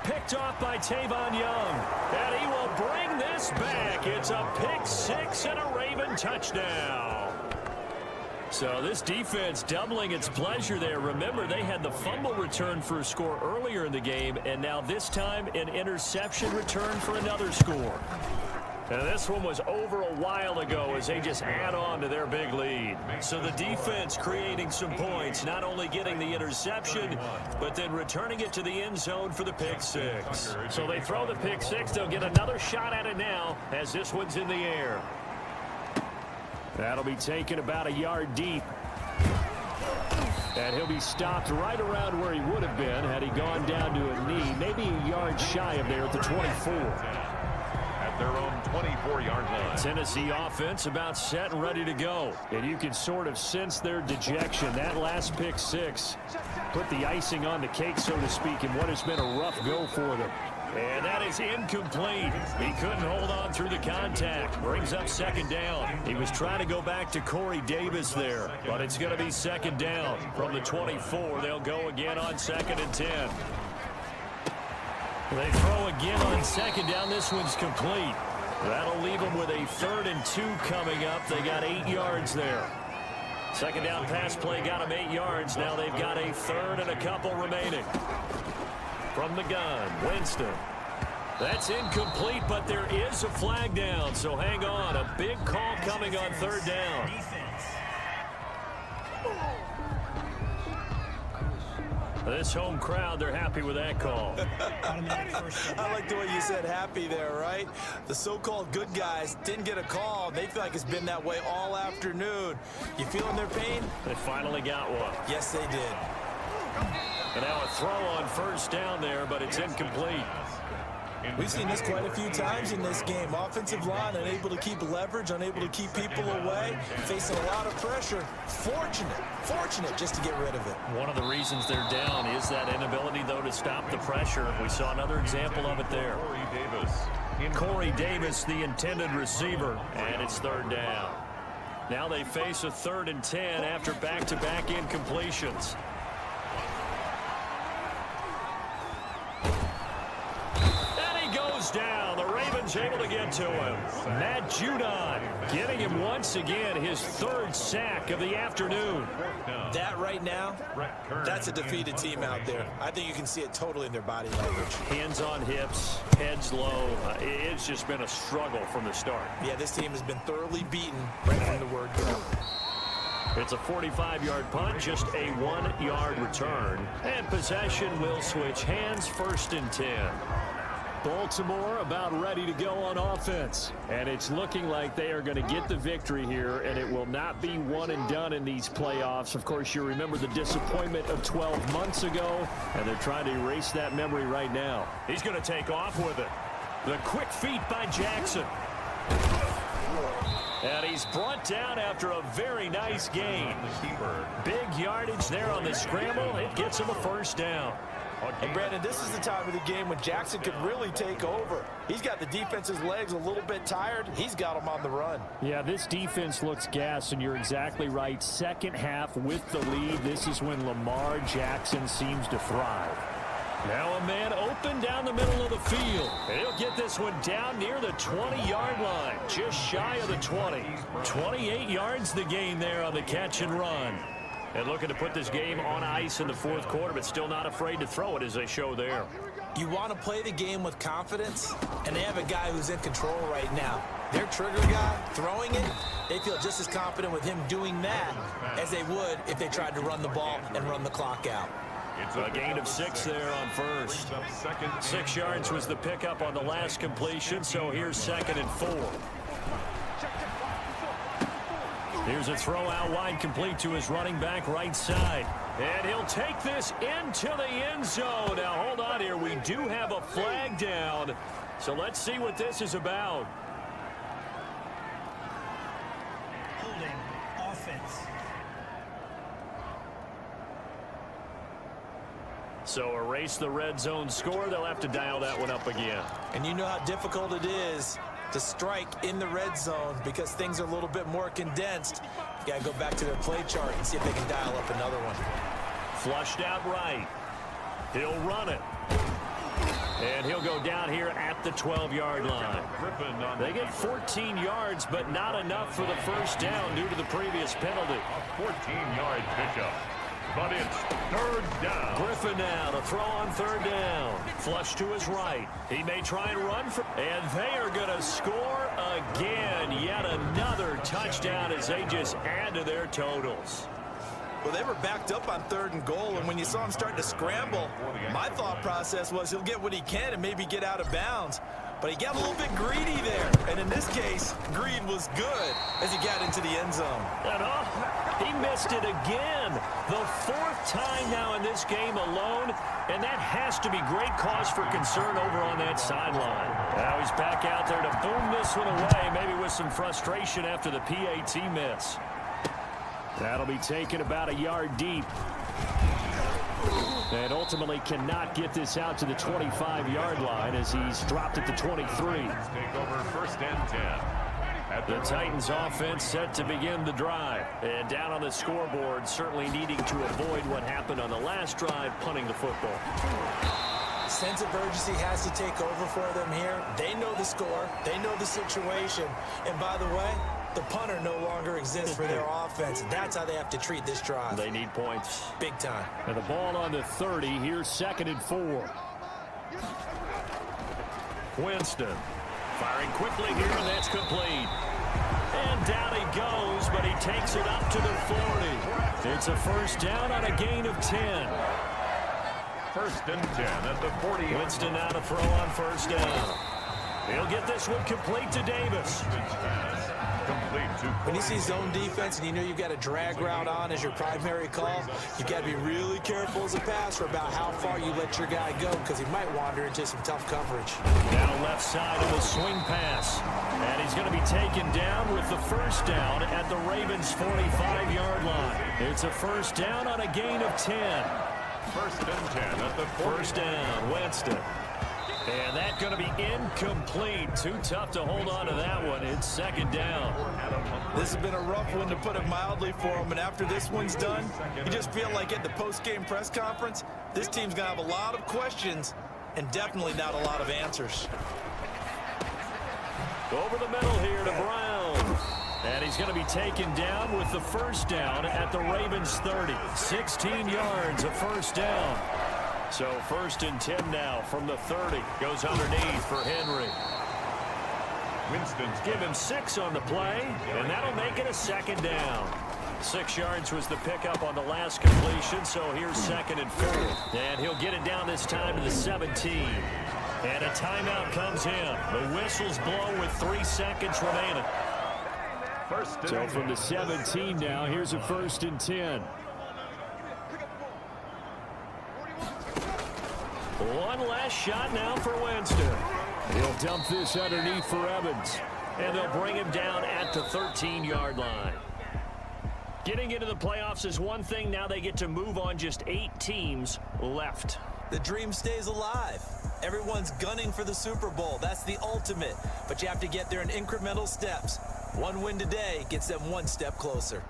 Picked off by Tavon Young. And he will bring this back. It's a pick 6 and a Raven touchdown. So this defense doubling its pleasure there. Remember, they had the fumble return for a score earlier in the game, and now this time an interception return for another score. And this one was over a while ago as they just add on to their big lead. So the defense creating some points, not only getting the interception, but then returning it to the end zone for the pick 6. So they throw the pick 6. They'll get another shot at it now as this one's in the air. That'll be taken about a yard deep. And he'll be stopped right around where he would have been had he gone down to a knee, maybe a yard shy of there at the 24. Their own 24-yard line. Tennessee offense about set and ready to go. And you can sort of sense their dejection. That last pick 6 put the icing on the cake, so to speak, in what has been a rough go for them. And that is incomplete. He couldn't hold on through the contact. Brings up 2nd down. He was trying to go back to Corey Davis there, but it's going to be 2nd down. From the 24, they'll go again on 2nd and 10. They throw again on 2nd down. This one's complete. That'll leave them with a 3rd and 2 coming up. They got 8 yards there. 2nd down pass play got them 8 yards. Now they've got a 3rd and a couple remaining. From the gun, Winston. That's incomplete, but there is a flag down. So hang on. A big call coming on 3rd down. This home crowd, they're happy with that call. I like the way you said happy there, right? The so-called good guys didn't get a call. They feel like it's been that way all afternoon. You feeling their pain? They finally got one. Yes, they did. And now a throw on 1st down there, but it's incomplete. We've seen this quite a few times in this game. Offensive line unable to keep leverage, unable to keep people away, facing a lot of pressure. Fortunate just to get rid of it. One of the reasons they're down is that inability, though, to stop the pressure. We saw another example of it there. Corey Davis, the intended receiver, and it's 3rd down. Now they face a 3rd and 10 after back-to-back incompletions. Down. The Ravens able to get to him. Matt Judon getting him once again his 3rd sack of the afternoon. That right now, that's a defeated team out there. I think you can see it totally in their body language. Hands on hips, heads low. It's just been a struggle from the start. Yeah, this team has been thoroughly beaten right from the word go. It's a 45-yard punt, just a 1-yard return. And possession will switch hands, 1st and 10. Baltimore about ready to go on offense. And it's looking like they are going to get the victory here, and it will not be one and done in these playoffs. Of course, you remember the disappointment of 12 months ago, and they're trying to erase that memory right now. He's going to take off with it. The quick feet by Jackson. And he's brought down after a very nice gain. Big yardage there on the scramble. It gets him a 1st down. And Brandon, this is the time of the game when Jackson could really take over. He's got the defense's legs a little bit tired. He's got them on the run. Yeah, this defense looks gassed, and you're exactly right. 2nd half with the lead. This is when Lamar Jackson seems to thrive. Now a man open down the middle of the field. And he'll get this one down near the 20-yard line, just shy of the 20. 28 yards the gain there on the catch and run. And looking to put this game on ice in the fourth quarter, but still not afraid to throw it as they show there. You want to play the game with confidence, and they have a guy who's in control right now. Their trigger guy throwing it, they feel just as confident with him doing that as they would if they tried to run the ball and run the clock out. It's a gain of 6 there on first. 6 yards was the pickup on the last completion, so here's 2nd and 4. Here's a throw out wide, complete to his running back right side. And he'll take this into the end zone. Now, hold on here. We do have a flag down. So let's see what this is about. Holding offense. So erase the red zone score. They'll have to dial that one up again. And you know how difficult it is to strike in the red zone because things are a little bit more condensed. You got to go back to their play chart and see if they can dial up another one. Flushed out right. He'll run it. And he'll go down here at the 12-yard line. They get 14 yards, but not enough for the first down due to the previous penalty. A 14-yard pickup. But it's 3rd down. Griffin now to throw on 3rd down. Flush to his right. He may try and run for... And they are going to score again. Yet another touchdown as they just add to their totals. Well, they were backed up on 3rd and goal, and when you saw him starting to scramble, my thought process was he'll get what he can and maybe get out of bounds. But he got a little bit greedy there. And in this case, greed was good as he got into the end zone. And he missed it again. The 4th time now in this game alone. And that has to be great cause for concern over on that sideline. Now he's back out there to boom this one away, maybe with some frustration after the PAT miss. That'll be taken about a yard deep. And ultimately cannot get this out to the 25-yard line as he's dropped at the 23. Take over 1st and 10. The Titans offense set to begin the drive. And down on the scoreboard, certainly needing to avoid what happened on the last drive, punting the football. Sense of urgency has to take over for them here. They know the score. They know the situation. And by the way, the punter no longer exists for their offense. That's how they have to treat this drive. They need points. Big time. And the ball on the 30. Here's 2nd and 4. Winston firing quickly here, and that's complete. And down he goes, but he takes it up to the 40. It's a 1st down on a gain of 10. 1st and 10 at the 40. Winston now to throw on 1st down. He'll get this one complete to Davis. When you see zone defense and you know you've got a drag route on as your primary call, you've got to be really careful as a passer about how far you let your guy go because he might wander into some tough coverage. Now left side of the swing pass. And he's going to be taken down with the 1st down at the Ravens' 45-yard line. It's a 1st down on a gain of 10. 1st and 10 at the 1st down, Winston. And that's going to be incomplete. Too tough to hold on to that one. It's 2nd down. This has been a rough one, to put it mildly, for him. And after this one's done, you just feel like at the post-game press conference, this team's going to have a lot of questions and definitely not a lot of answers. Over the middle here to Brown. And he's going to be taken down with the 1st down at the Ravens' 30. 16 yards, a 1st down. So 1st and 10 now from the 30. Goes underneath for Henry. Winston's give him 6 on the play, and that'll make it a 2nd down. 6 yards was the pickup on the last completion, so here's 2nd and 4. And he'll get it down this time to the 17. And a timeout comes in. The whistle's blown with 3 seconds remaining. So from the 17 now, here's a 1st and 10. One last shot now for Winston. He'll dump this underneath for Evans. And they'll bring him down at the 13-yard line. Getting into the playoffs is one thing. Now they get to move on. Just 8 teams left. The dream stays alive. Everyone's gunning for the Super Bowl. That's the ultimate. But you have to get there in incremental steps. One win today gets them one step closer.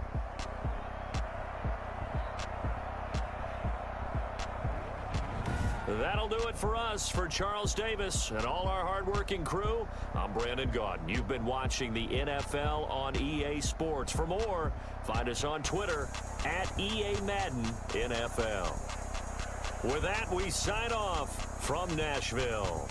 That'll do it for us. For Charles Davis and all our hardworking crew, I'm Brandon Gaudin. You've been watching the NFL on EA Sports. For more, find us on Twitter at EA Madden NFL. With that, we sign off from Nashville.